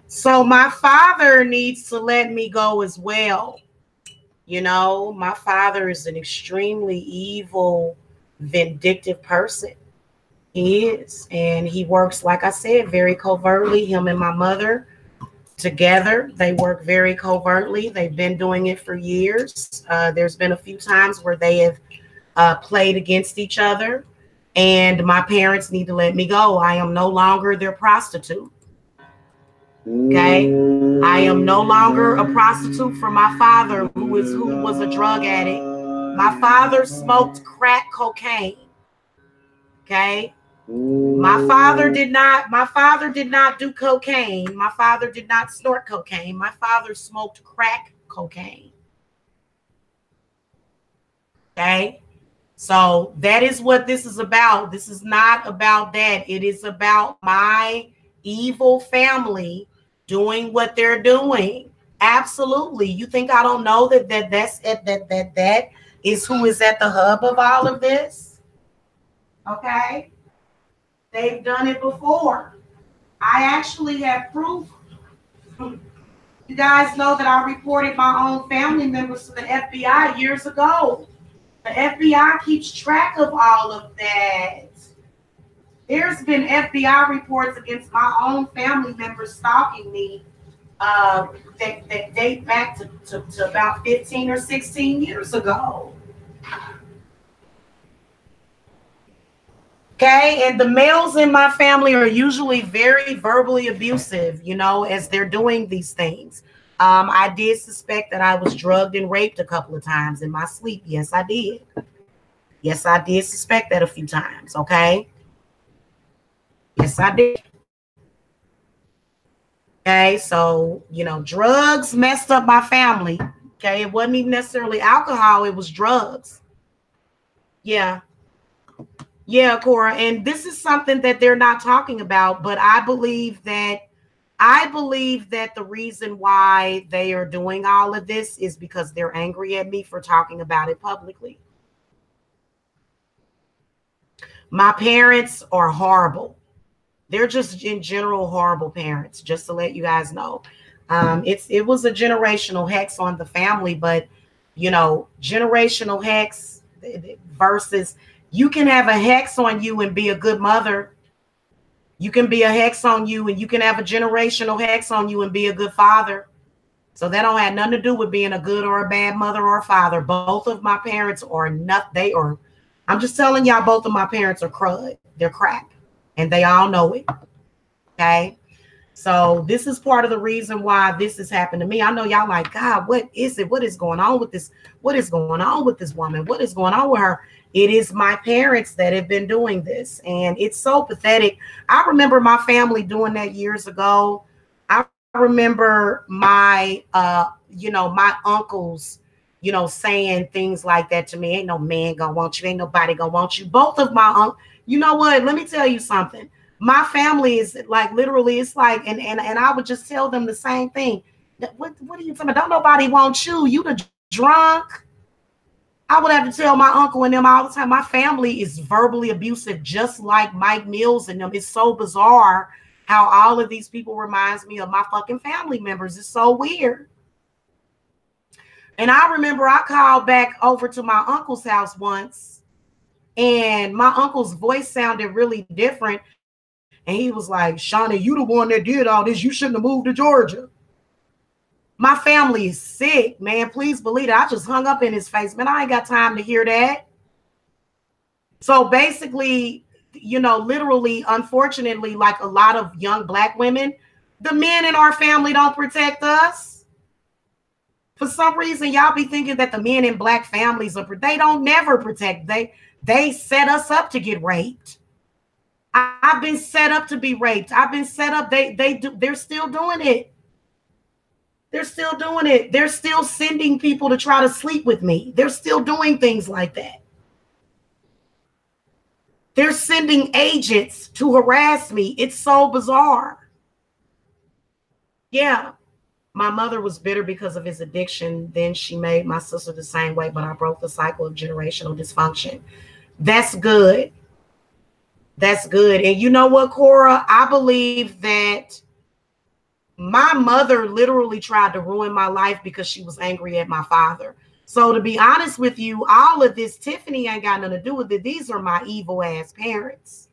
So my father needs to let me go as well. You know, my father is an extremely evil, vindictive person. He is. And he works, like I said, very covertly. Him and my mother together, they work very covertly. They've been doing it for years. There's been a few times where they have played against each other. And my parents need to let me go. I am no longer their prostitute. Okay, I am no longer a prostitute for my father, who was a drug addict. My father smoked crack cocaine. Okay, my father did not do cocaine. My father did not snort cocaine. My father smoked crack cocaine. Okay, so that is what this is about. This is not about that. It is about my evil family doing what they're doing. Absolutely. You think I don't know that is who is at the hub of all of this? Okay. They've done it before. I actually have proof. You guys know that I reported my own family members to the FBI years ago. The FBI keeps track of all of that. There's been FBI reports against my own family members stalking me that date back to about 15 or 16 years ago. Okay, and the males in my family are usually very verbally abusive, as they're doing these things. I did suspect that I was drugged and raped a couple of times in my sleep. Yes, I did. Yes, I did suspect that a few times. Okay. Yes, I did. Okay, so, drugs messed up my family. Okay, it wasn't even necessarily alcohol, it was drugs. Yeah. Yeah, Cora. And this is something that they're not talking about, but I believe that the reason why they are doing all of this is because they're angry at me for talking about it publicly. My parents are horrible. They're just in general horrible parents, just to let you guys know. It was a generational hex on the family, but generational hex versus you can have a hex on you and be a good mother. You can be a hex on you and you can have a generational hex on you and be a good father. So that don't have nothing to do with being a good or a bad mother or father. Both of my parents are not, I'm just telling y'all, both of my parents are crud. They're crap. And they all know it. Okay. So this is part of the reason why this has happened to me. I know y'all like, God, what is it? What is going on with this? What is going on with this woman? What is going on with her? It is my parents that have been doing this. And it's so pathetic. I remember my family doing that years ago. I remember my uncles, saying things like that to me. Ain't no man gonna want you. Ain't nobody gonna want you. Both of my uncles, you know what? Let me tell you something. My family is like literally, it's like, and I would just tell them the same thing. What are you talking about? Don't nobody want you. You the drunk. I would have to tell my uncle and them all the time. My family is verbally abusive, just like Mike Mills and them. It's so bizarre how all of these people reminds me of my fucking family members. It's so weird. And I remember I called back over to my uncle's house once, and my uncle's voice sounded really different. And he was like, Shawnee, you the one that did all this. You shouldn't have moved to Georgia. My family is sick, man. Please believe it. I just hung up in his face. Man, I ain't got time to hear that. So basically, literally, unfortunately, like a lot of young Black women, the men in our family don't protect us. For some reason, y'all be thinking that the men in Black families they don't never protect. They set us up to get raped. I've been set up to be raped. I've been set up. They're still doing it. They're still doing it. They're still sending people to try to sleep with me. They're still doing things like that. They're sending agents to harass me. It's so bizarre. Yeah. My mother was bitter because of his addiction. Then she made my sister the same way, but I broke the cycle of generational dysfunction. That's good. That's good. And you know what, Cora? I believe that my mother literally tried to ruin my life because she was angry at my father. So to be honest with you, all of this, Tiffany ain't got nothing to do with it. These are my evil ass parents.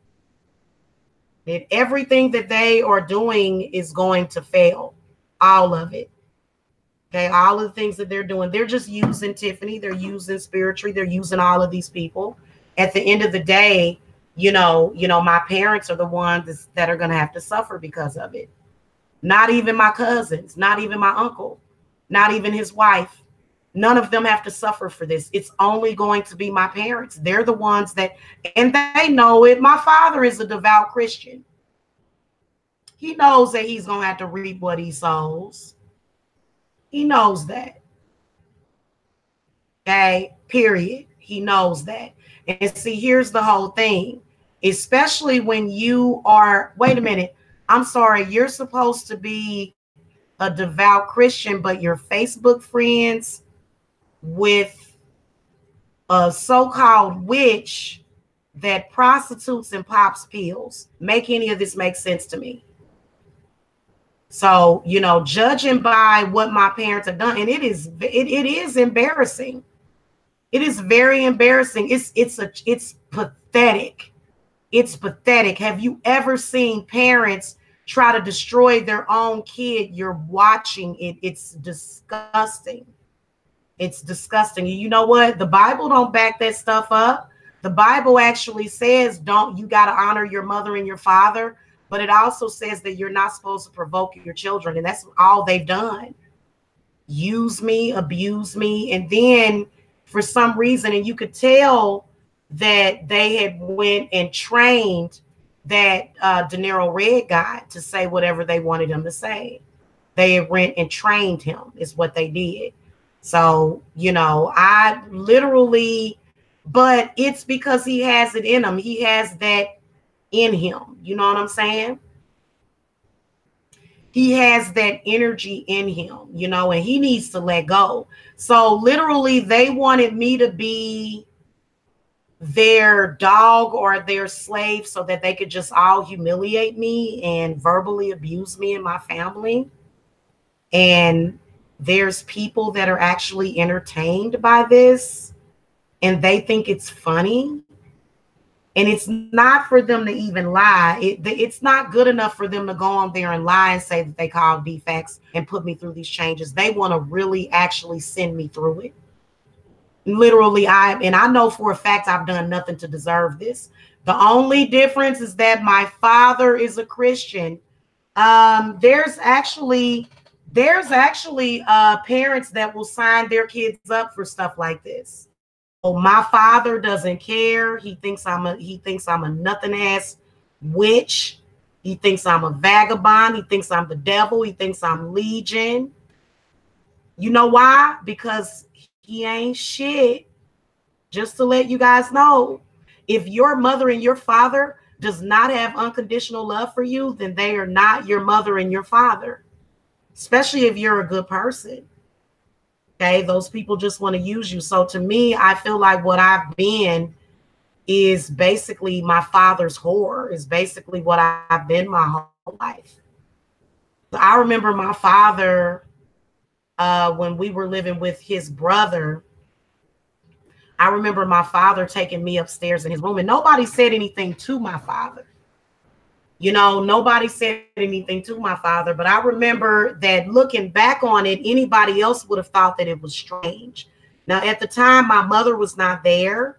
And everything that they are doing is going to fail. All of it. Okay, all of the things that they're doing, they're just using Tiffany. They're using Spiritually. They're using all of these people. At the end of the day, my parents are the ones that are going to have to suffer because of it. Not even my cousins, not even my uncle, not even his wife. None of them have to suffer for this. It's only going to be my parents. They're the ones and they know it. My father is a devout Christian. He knows that he's going to have to reap what he sows. He knows that. Okay, period. He knows that. And see, here's the whole thing. Especially when you are, wait a minute, I'm sorry, you're supposed to be a devout Christian, but you're Facebook friends with a so-called witch that prostitutes and pops pills. Make any of this make sense to me? So, you know, judging by what my parents have done, and it is embarrassing. It is very embarrassing. It's pathetic. It's pathetic. Have you ever seen parents try to destroy their own kid? You're watching it. It's disgusting. It's disgusting. You know what? The Bible don't back that stuff up. The Bible actually says you got to honor your mother and your father, but it also says that you're not supposed to provoke your children, and that's all they've done. Use me, abuse me, and then for some reason, and you could tell that they had went and trained that De Niro Red guy to say whatever they wanted him to say. They went and trained him is what they did. So, you know, I literally, but it's because he has it in him. He has that in him. You know what I'm saying? He has that energy in him, you know, and he needs to let go. So literally they wanted me to be their dog or their slave so that they could just all humiliate me and verbally abuse me and my family. And there's people that are actually entertained by this and they think it's funny. And it's not for them to even lie. It's not good enough for them to go on there and lie and say that they called defects and put me through these changes. They want to really actually send me through it. Literally, I know for a fact I've done nothing to deserve this. The only difference is that my father is a Christian. There's actually parents that will sign their kids up for stuff like this. Oh, my father doesn't care. He thinks I'm a nothing ass witch. He thinks I'm a vagabond. He thinks I'm the devil. He thinks I'm Legion. You know why? Because he ain't shit. Just to let you guys know, if your mother and your father does not have unconditional love for you, then they are not your mother and your father, especially if you're a good person. Okay, those people just want to use you. So to me, I feel like what I've been is basically my father's whore, is basically what I've been my whole life. I remember my father, when we were living with his brother, I remember my father taking me upstairs in his room and nobody said anything to my father. You know, nobody said anything to my father, but I remember that looking back on it, anybody else would have thought that it was strange. Now, at the time, my mother was not there.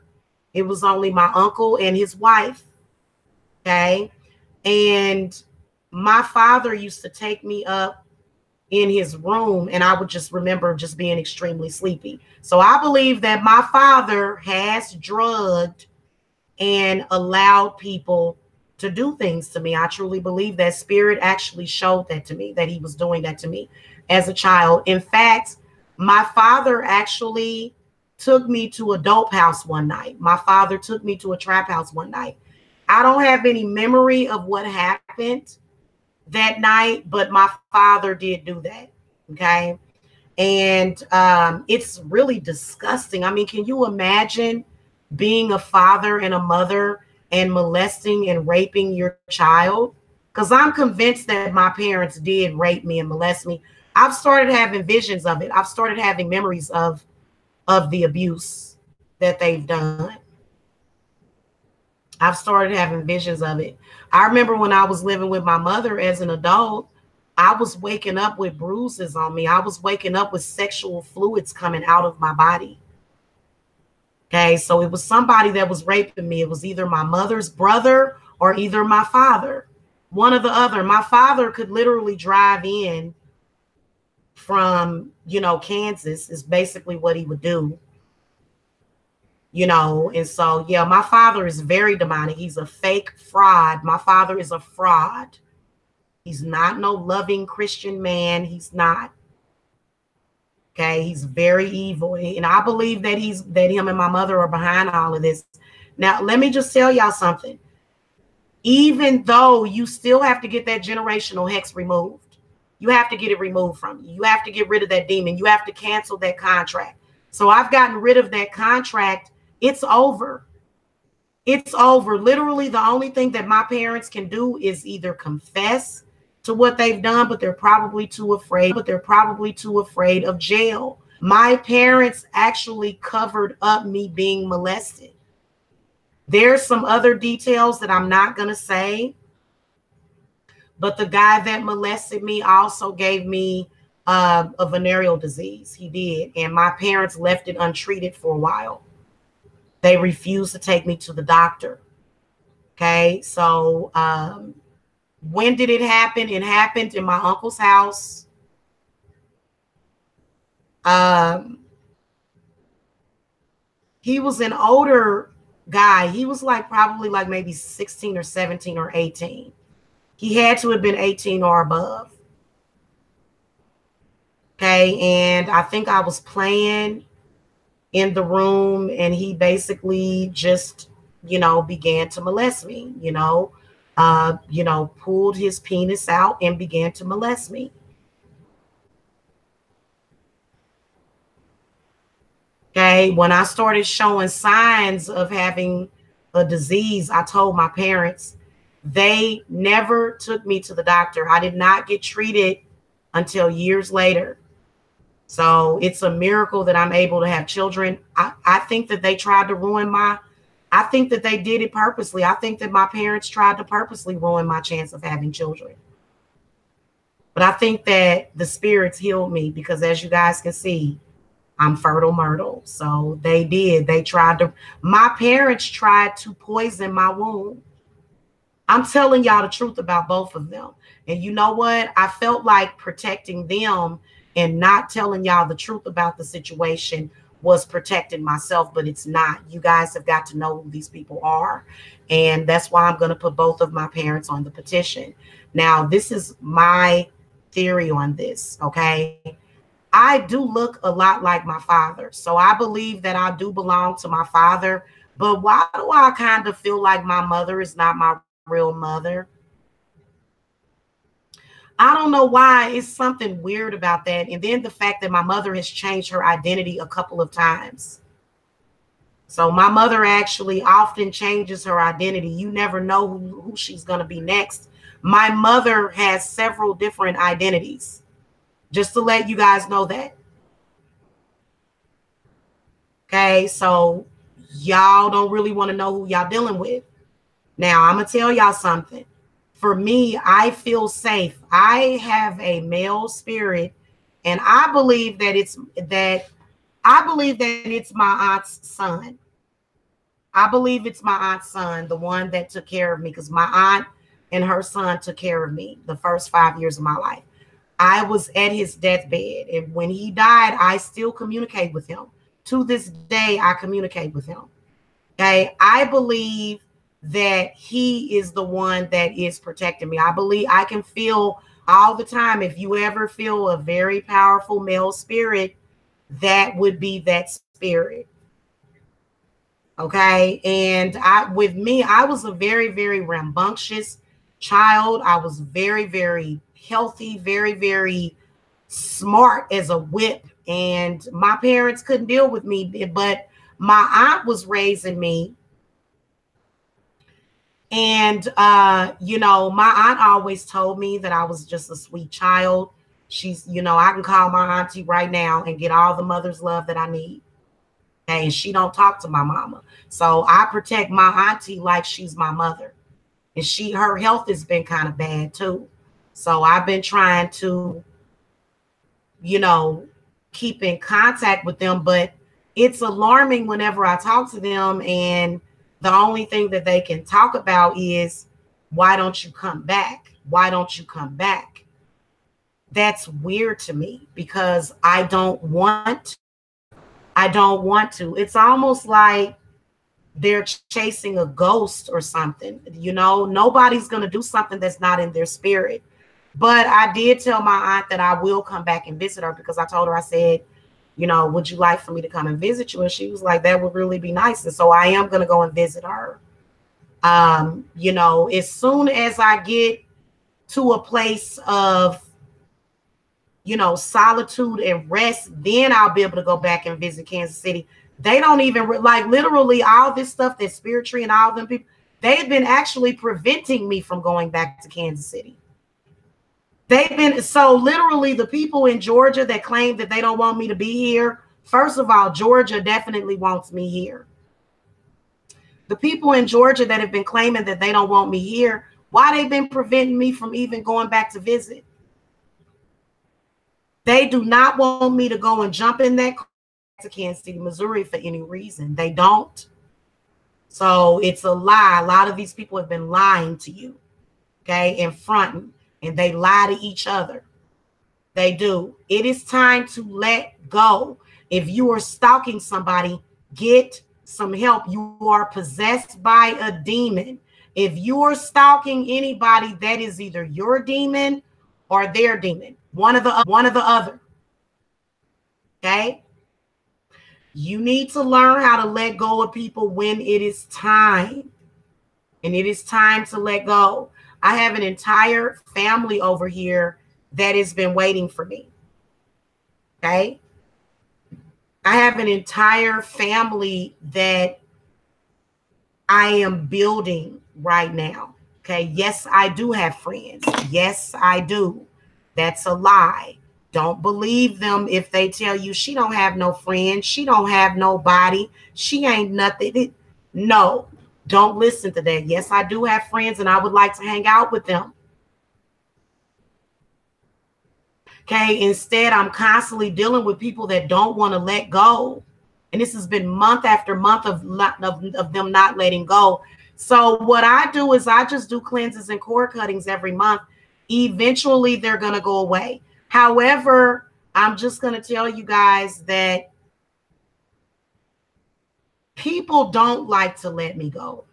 It was only my uncle and his wife. Okay. And my father used to take me up in his room and I would just remember just being extremely sleepy. So I believe that my father has drugged and allowed people to do things to me. I truly believe that spirit actually showed that to me, that he was doing that to me as a child. In fact, my father actually took me to a dope house one night. My father took me to a trap house one night. I don't have any memory of what happened that night, but my father did do that. Okay. And it's really disgusting. I mean, can you imagine being a father and a mother and molesting and raping your child? Because I'm convinced that my parents did rape me and molest me. I've started having visions of it. I've started having memories of the abuse that they've done. I've started having visions of it. I remember when I was living with my mother as an adult, I was waking up with bruises on me. I was waking up with sexual fluids coming out of my body. Okay, so it was somebody that was raping me. It was either my mother's brother or either my father, one or the other. My father could literally drive in from, you know, Kansas is basically what he would do. You know, and so, yeah, my father is very demonic. He's a fake fraud. My father is a fraud. He's not no loving Christian man. He's not. Okay, he's very evil. And I believe that him and my mother are behind all of this. Now, let me just tell y'all something. Even though you still have to get that generational hex removed, you have to get it removed from you. You have to get rid of that demon. You have to cancel that contract. So I've gotten rid of that contract. It's over. It's over. Literally, the only thing that my parents can do is either confess to what they've done, but they're probably too afraid. Of jail. My parents actually covered up me being molested. There's some other details that I'm not going to say, but the guy that molested me also gave me a venereal disease. He did. And my parents left it untreated for a while. They refused to take me to the doctor. Okay. So when did it happen? It happened in my uncle's house. He was an older guy. He was like probably like maybe 16 or 17 or 18. He had to have been 18 or above. Okay. And I think I was playing in the room and he basically just, began to molest me, pulled his penis out and began to molest me. Okay. When I started showing signs of having a disease, I told my parents. They never took me to the doctor. I did not get treated until years later. So it's a miracle that I'm able to have children. I think that they tried to I think that they did it purposely. I think that my parents tried to purposely ruin my chance of having children. But I think that the spirits healed me because, as you guys can see, I'm fertile myrtle. So they did. My parents tried to poison my womb. I'm telling y'all the truth about both of them. And you know what? I felt like protecting them and not telling y'all the truth about the situation was protecting myself, but it's not. You guys have got to know who these people are. And that's why I'm going to put both of my parents on the petition. Now, this is my theory on this, okay? I do look a lot like my father. So I believe that I do belong to my father. But why do I kind of feel like my mother is not my real mother? I don't know why. It's something weird about that. And then the fact that my mother has changed her identity a couple of times. So my mother actually often changes her identity. You never know who she's going to be next. My mother has several different identities. Just to let you guys know that. Okay, so y'all don't really want to know who y'all dealing with. Now, I'm going to tell y'all something. For me, I feel safe. I have a male spirit, and I believe that it's my aunt's son. I believe it's my aunt's son, the one that took care of me, because my aunt and her son took care of me the first 5 years of my life. I was at his deathbed, and when he died, I still communicate with him. To this day, I communicate with him. Okay, I believe that he is the one that is protecting me. I believe I can feel all the time. If you ever feel a very powerful male spirit, that would be that spirit. Okay, and I was a very, very rambunctious child. I was very, very healthy, very, very smart as a whip, and my parents couldn't deal with me, but my aunt was raising me. And my aunt always told me that I was just a sweet child. She's, I can call my auntie right now and get all the mother's love that I need. Okay, and she don't talk to my mama, so I protect my auntie like she's my mother. And her health has been kind of bad too. So I've been trying to, keep in contact with them, but it's alarming whenever I talk to them and the only thing that they can talk about is, why don't you come back? Why don't you come back? That's weird to me because I don't want to. It's almost like they're chasing a ghost or something. Nobody's going to do something that's not in their spirit. But I did tell my aunt that I will come back and visit her because I told her, I said, would you like for me to come and visit you? And she was like, that would really be nice. And so I am going to go and visit her. As soon as I get to a place of solitude and rest, then I'll be able to go back and visit Kansas City. They don't even like literally all this stuff that Spirit Tree and all them people, they've been actually preventing me from going back to Kansas City. They've been, so literally the people in Georgia that claim that they don't want me to be here, first of all, Georgia definitely wants me here. The people in Georgia that have been claiming that they don't want me here, why they've been preventing me from even going back to visit? They do not want me to go and jump in that car to Kansas City, Missouri for any reason. They don't. So it's a lie. A lot of these people have been lying to you, okay, in front, and they lie to each other. They do. It is time to let go. If you are stalking somebody, get some help. You are possessed by a demon. If you are stalking anybody, that is either your demon or their demon. One of the other. Okay? You need to learn how to let go of people when it is time. And it is time to let go. I have an entire family over here that has been waiting for me. Okay? I have an entire family that I am building right now. Okay? Yes, I do have friends. Yes, I do. That's a lie. Don't believe them if they tell you she don't have no friends. She don't have nobody. She ain't nothing. No, don't listen to that. Yes, I do have friends and I would like to hang out with them. Okay, instead, I'm constantly dealing with people that don't want to let go. And this has been month after month of them not letting go. So what I do is I just do cleanses and cord cuttings every month. Eventually, they're going to go away. However, I'm just going to tell you guys that people don't like to let me go.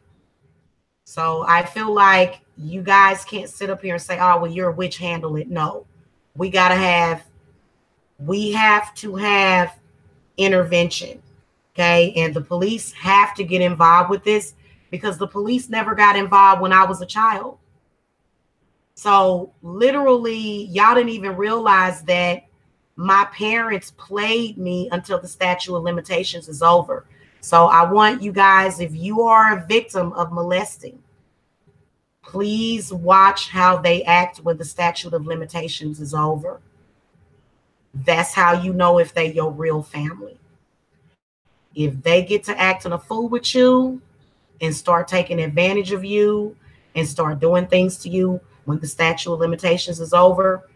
So I feel like you guys can't sit up here and say, oh, well, you're a witch, handle it. No, we have to have intervention. Okay. And the police have to get involved with this because the police never got involved when I was a child. So literally, y'all didn't even realize that my parents played me until the statute of limitations is over. So I want you guys, if you are a victim of molesting, please watch how they act when the statute of limitations is over. That's how you know if they're your real family. If they get to acting a fool with you and start taking advantage of you and start doing things to you when the statute of limitations is over,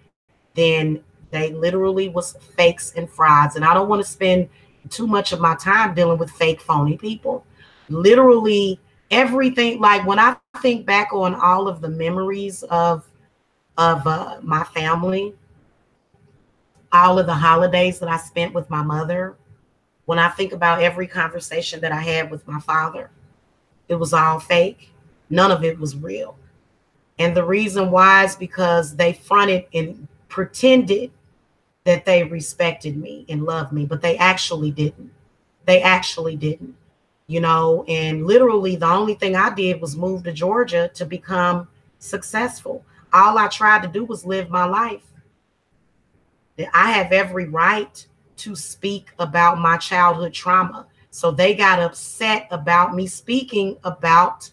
then they literally was fakes and frauds. And I don't want to spend too much of my time dealing with fake, phony people. Literally everything, like when I think back on all of the memories of my family, all of the holidays that I spent with my mother, when I think about every conversation that I had with my father, it was all fake. None of it was real. And the reason why is because they fronted and pretended that they respected me and loved me, but they actually didn't. They actually didn't, and literally the only thing I did was move to Georgia to become successful. All I tried to do was live my life. I have every right to speak about my childhood trauma. So they got upset about me speaking about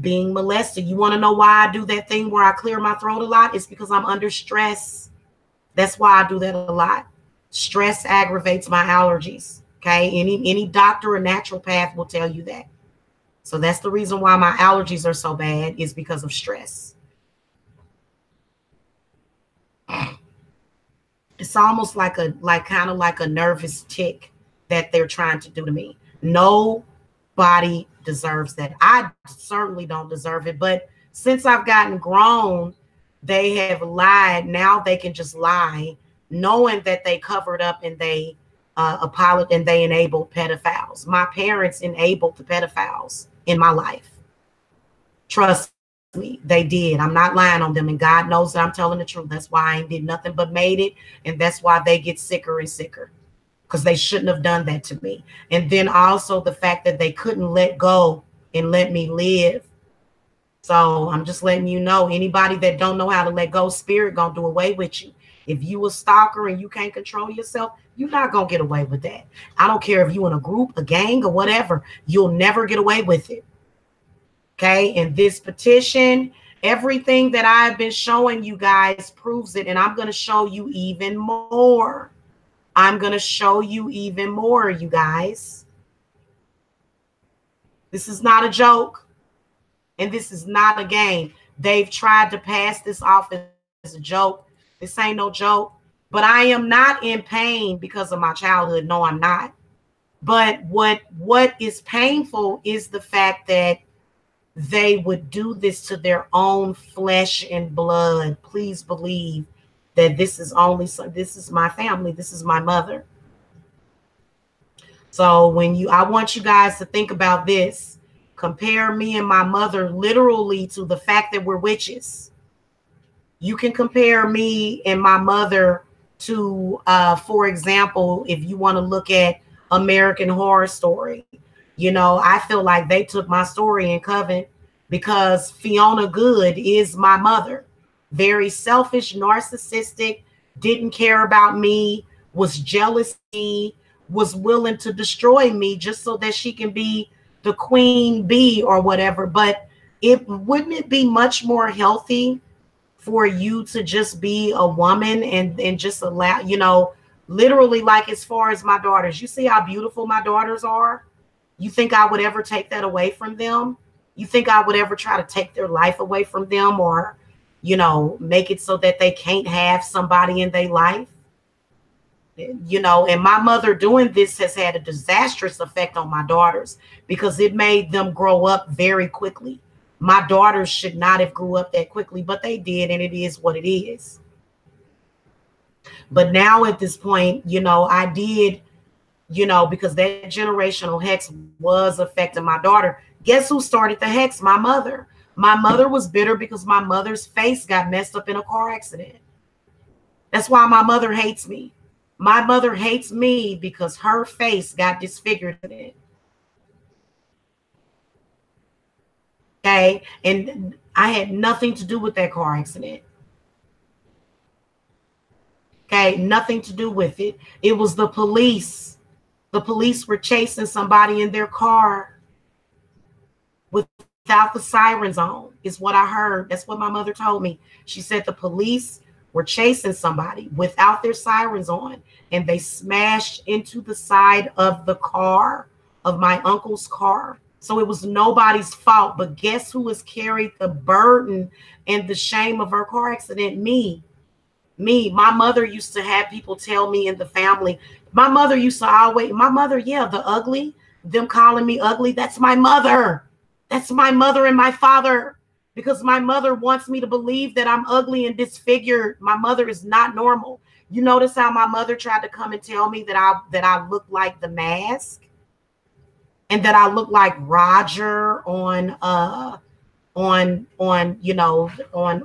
being molested. You want to know why I do that thing where I clear my throat a lot? It's because I'm under stress. That's why I do that a lot. Stress aggravates my allergies. Okay. Any doctor or naturopath will tell you that. So that's the reason why my allergies are so bad, is because of stress. It's almost like kind of like a nervous tick that they're trying to do to me. Nobody deserves that. I certainly don't deserve it. But since I've gotten grown, they have lied. Now they can just lie, knowing that they covered up and they apologized and they enabled pedophiles. My parents enabled the pedophiles in my life. Trust me, they did. I'm not lying on them, and God knows that I'm telling the truth. That's why I ain't did nothing but made it, and that's why they get sicker and sicker, because they shouldn't have done that to me. And then also the fact that they couldn't let go and let me live. So I'm just letting you know, anybody that don't know how to let go, spirit gonna do away with you. If you a stalker and you can't control yourself, you're not gonna get away with that. I don't care if you in a group, a gang, or whatever, you'll never get away with it. Okay, and this petition, everything that I've been showing you guys proves it, and I'm gonna show you even more. I'm gonna show you even more, you guys. This is not a joke. And this is not a game. They've tried to pass this off as a joke. This ain't no joke. But I am not in pain because of my childhood. No, I'm not. But what is painful is the fact that they would do this to their own flesh and blood. Please believe that this is my family. This is my mother. So I want you guys to think about this. Compare me and my mother literally to the fact that we're witches. You can compare me and my mother to, for example, if you want to look at American Horror Story. I feel like they took my story in coven because Fiona Good is my mother. Very selfish, narcissistic, didn't care about me, was jealous of me, was willing to destroy me just so that she can be the queen bee or whatever. But wouldn't it be much more healthy for you to just be a woman and just allow, literally, like, as far as my daughters, you see how beautiful my daughters are? You think I would ever take that away from them? You think I would ever try to take their life away from them, or make it so that they can't have somebody in their life? And my mother doing this has had a disastrous effect on my daughters because it made them grow up very quickly. My daughters should not have grew up that quickly, but they did, and it is what it is. But now at this point, I did, because that generational hex was affecting my daughter. Guess who started the hex? My mother. My mother was bitter because my mother's face got messed up in a car accident. That's why my mother hates me. My mother hates me because her face got disfigured in it. Okay. And I had nothing to do with that car accident. Okay. Nothing to do with it. It was the police. The police were chasing somebody in their car without the sirens on, is what I heard. That's what my mother told me. She said the police were chasing somebody without their sirens on, and they smashed into the side of the car, of my uncle's car. So it was nobody's fault. But guess who has carried the burden and the shame of her car accident? Me. My mother used to have people tell me in the family. My mother, yeah, the ugly, them calling me ugly. That's my mother. That's my mother and my father. Because my mother wants me to believe that I'm ugly and disfigured. My mother is not normal. You notice how my mother tried to come and tell me that I look like The Mask, and that I look like Roger on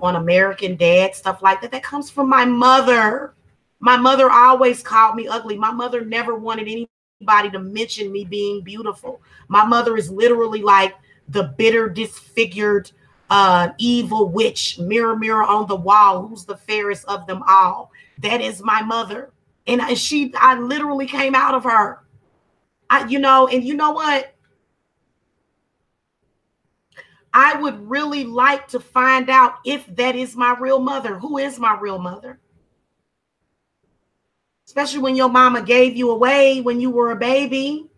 American Dad, stuff like that. That comes from my mother. My mother always called me ugly. My mother never wanted anybody to mention me being beautiful. My mother is literally like the bitter, disfigured, evil witch. Mirror, mirror on the wall, who's the fairest of them all? That is my mother. And I literally came out of her. And you know what? I would really like to find out if that is my real mother. Who is my real mother? Especially when your mama gave you away when you were a baby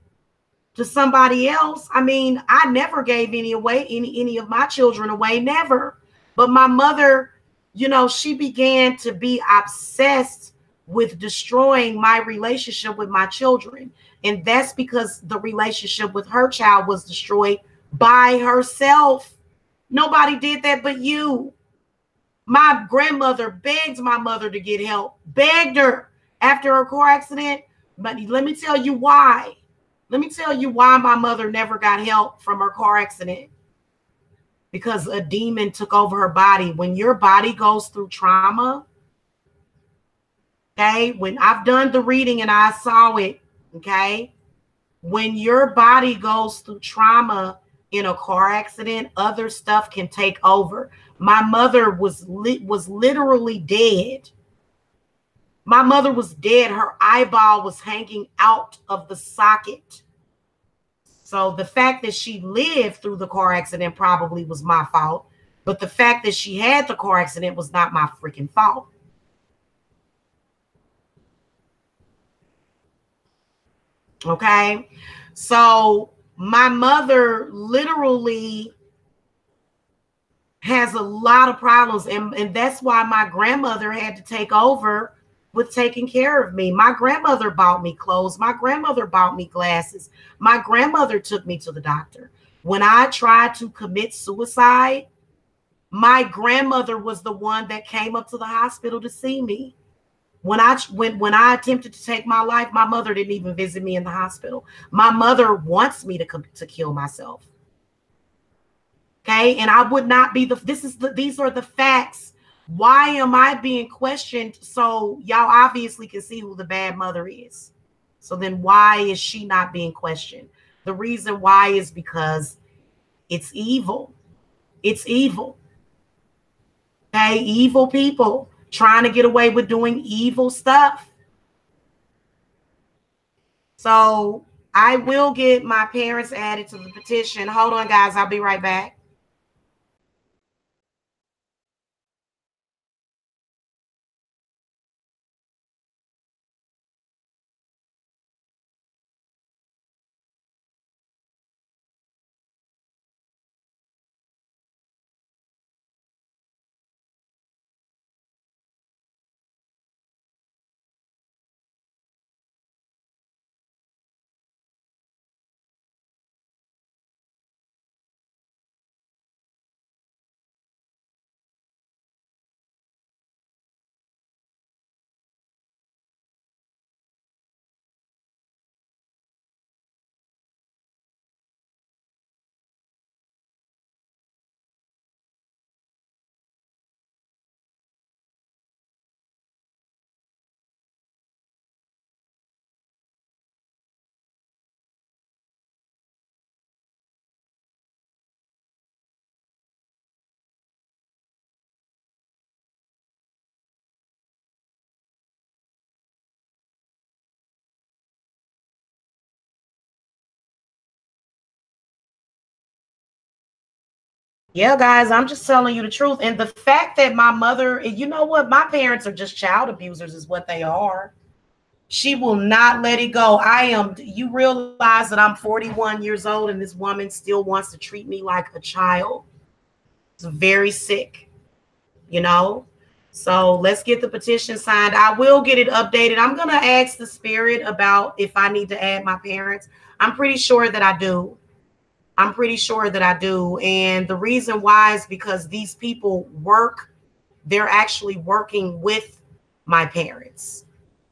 to somebody else. I mean, I never gave any of my children away, never. But my mother, she began to be obsessed with destroying my relationship with my children. And that's because the relationship with her child was destroyed by herself. Nobody did that but you. My grandmother begged my mother to get help, begged her after her car accident. But let me tell you why. Let me tell you why my mother never got help from her car accident. Because a demon took over her body. When your body goes through trauma, okay, when I've done the reading and I saw it, okay, when your body goes through trauma in a car accident, other stuff can take over. My mother was literally dead. My mother was dead. Her eyeball was hanging out of the socket. So the fact that she lived through the car accident probably was my fault. But the fact that she had the car accident was not my freaking fault. Okay. So my mother literally has a lot of problems. And that's why my grandmother had to take over with taking care of me. My grandmother bought me clothes. My grandmother bought me glasses. My grandmother took me to the doctor. When I tried to commit suicide, my grandmother was the one that came up to the hospital to see me. When I attempted to take my life, my mother didn't even visit me in the hospital. My mother wants me to kill myself. Okay, and I would not be these are the facts. Why am I being questioned? So y'all obviously can see who the bad mother is. So then why is she not being questioned? The reason why is because it's evil. It's evil. Okay, evil people trying to get away with doing evil stuff. So I will get my parents added to the petition. Hold on, guys. I'll be right back. Yeah, guys, I'm just telling you the truth. And the fact that my mother, you know what? My parents are just child abusers, is what they are. She will not let it go. You realize that I'm 41 years old and this woman still wants to treat me like a child. It's very sick, you know? So let's get the petition signed. I will get it updated. I'm going to ask the spirit about if I need to add my parents. I'm pretty sure that I do. I'm pretty sure that I do. And the reason why is because these people they're actually working with my parents.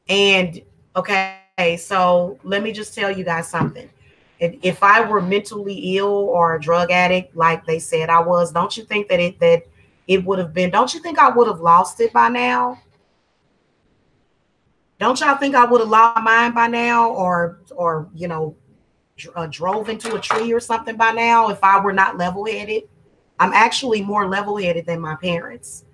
And okay, so let me just tell you guys something. If I were mentally ill or a drug addict, like they said I was, don't you think that it would have been, don't you think I would have lost it by now? Don't y'all think I would have lost my mind by now, or drove into a tree or something by now if I were not level headed? I'm actually more level headed than my parents.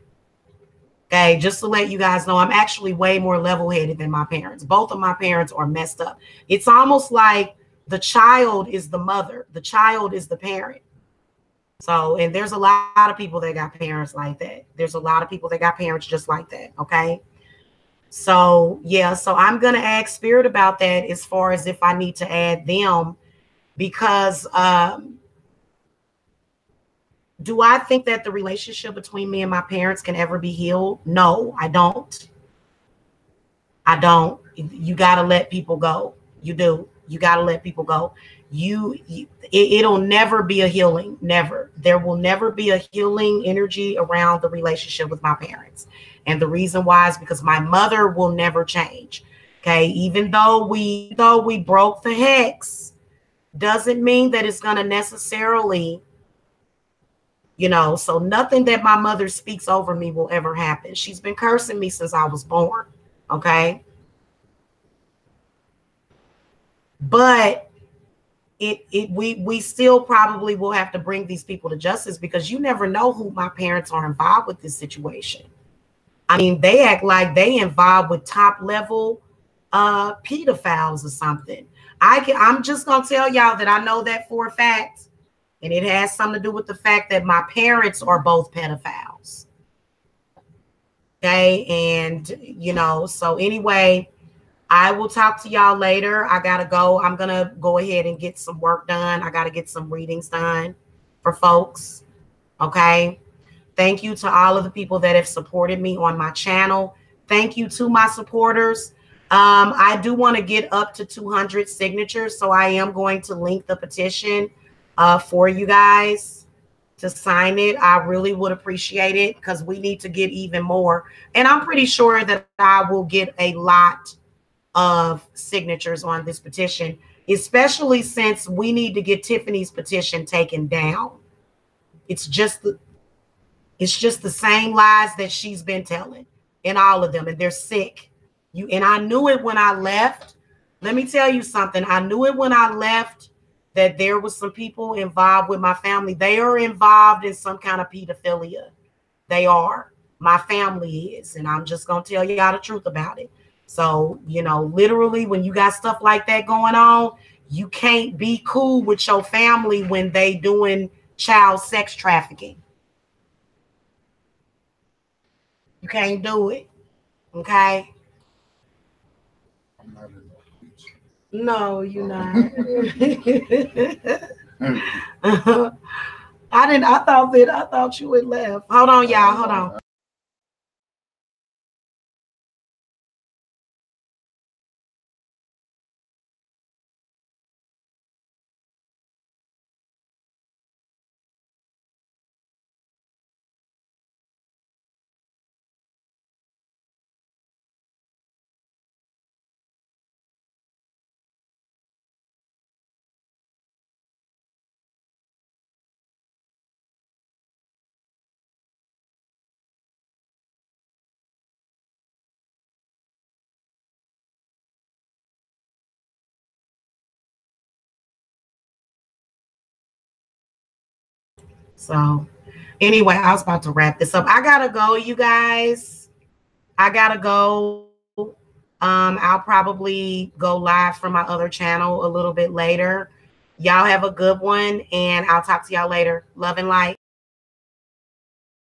Okay, just to let you guys know, I'm actually way more level headed than my parents. Both of my parents are messed up. It's almost like the child is the mother, the child is the parent. So, and there's a lot of people that got parents like that. There's a lot of people that got parents just like that. Okay. So, yeah, so I'm going to ask Spirit about that as far as if I need to add them, because do I think that the relationship between me and my parents can ever be healed? No, I don't. I don't. You got to let people go. You do. You got to let people go. It'll never be a healing. Never. There will never be a healing energy around the relationship with my parents. And the reason why is because my mother will never change. Okay. Even though we broke the hex, doesn't mean that it's going to necessarily, so nothing that my mother speaks over me will ever happen. She's been cursing me since I was born. Okay. But we still probably will have to bring these people to justice, because you never know who my parents are involved with this situation. I mean, they act like they involved with top level pedophiles or something. I'm just gonna tell y'all that I know that for a fact, and it has something to do with the fact that my parents are both pedophiles. Okay, and so anyway, I will talk to y'all later. I gotta go. I'm gonna go ahead and get some work done. I gotta get some readings done for folks. Okay. Thank you to all of the people that have supported me on my channel. Thank you to my supporters. I do want to get up to 200 signatures, so I am going to link the petition for you guys to sign it. I really would appreciate it, because we need to get even more. And I'm pretty sure that I will get a lot of signatures on this petition, especially since we need to get Tiffany's petition taken down. It's just the same lies that she's been telling in all of them, and they're sick. And I knew it when I left. Let me tell you something. I knew it when I left that there was some people involved with my family. They are involved in some kind of pedophilia. They are. My family is, and I'm just gonna tell y'all the truth about it. So, literally, when you got stuff like that going on, you can't be cool with your family when they doing child sex trafficking. You can't do it. Okay? No, you're not. I thought you had left. Hold on, y'all. Hold on. So, anyway, I was about to wrap this up. I gotta go, you guys. I gotta go. I'll probably go live from my other channel a little bit later. Y'all have a good one, and I'll talk to y'all later. Love and light.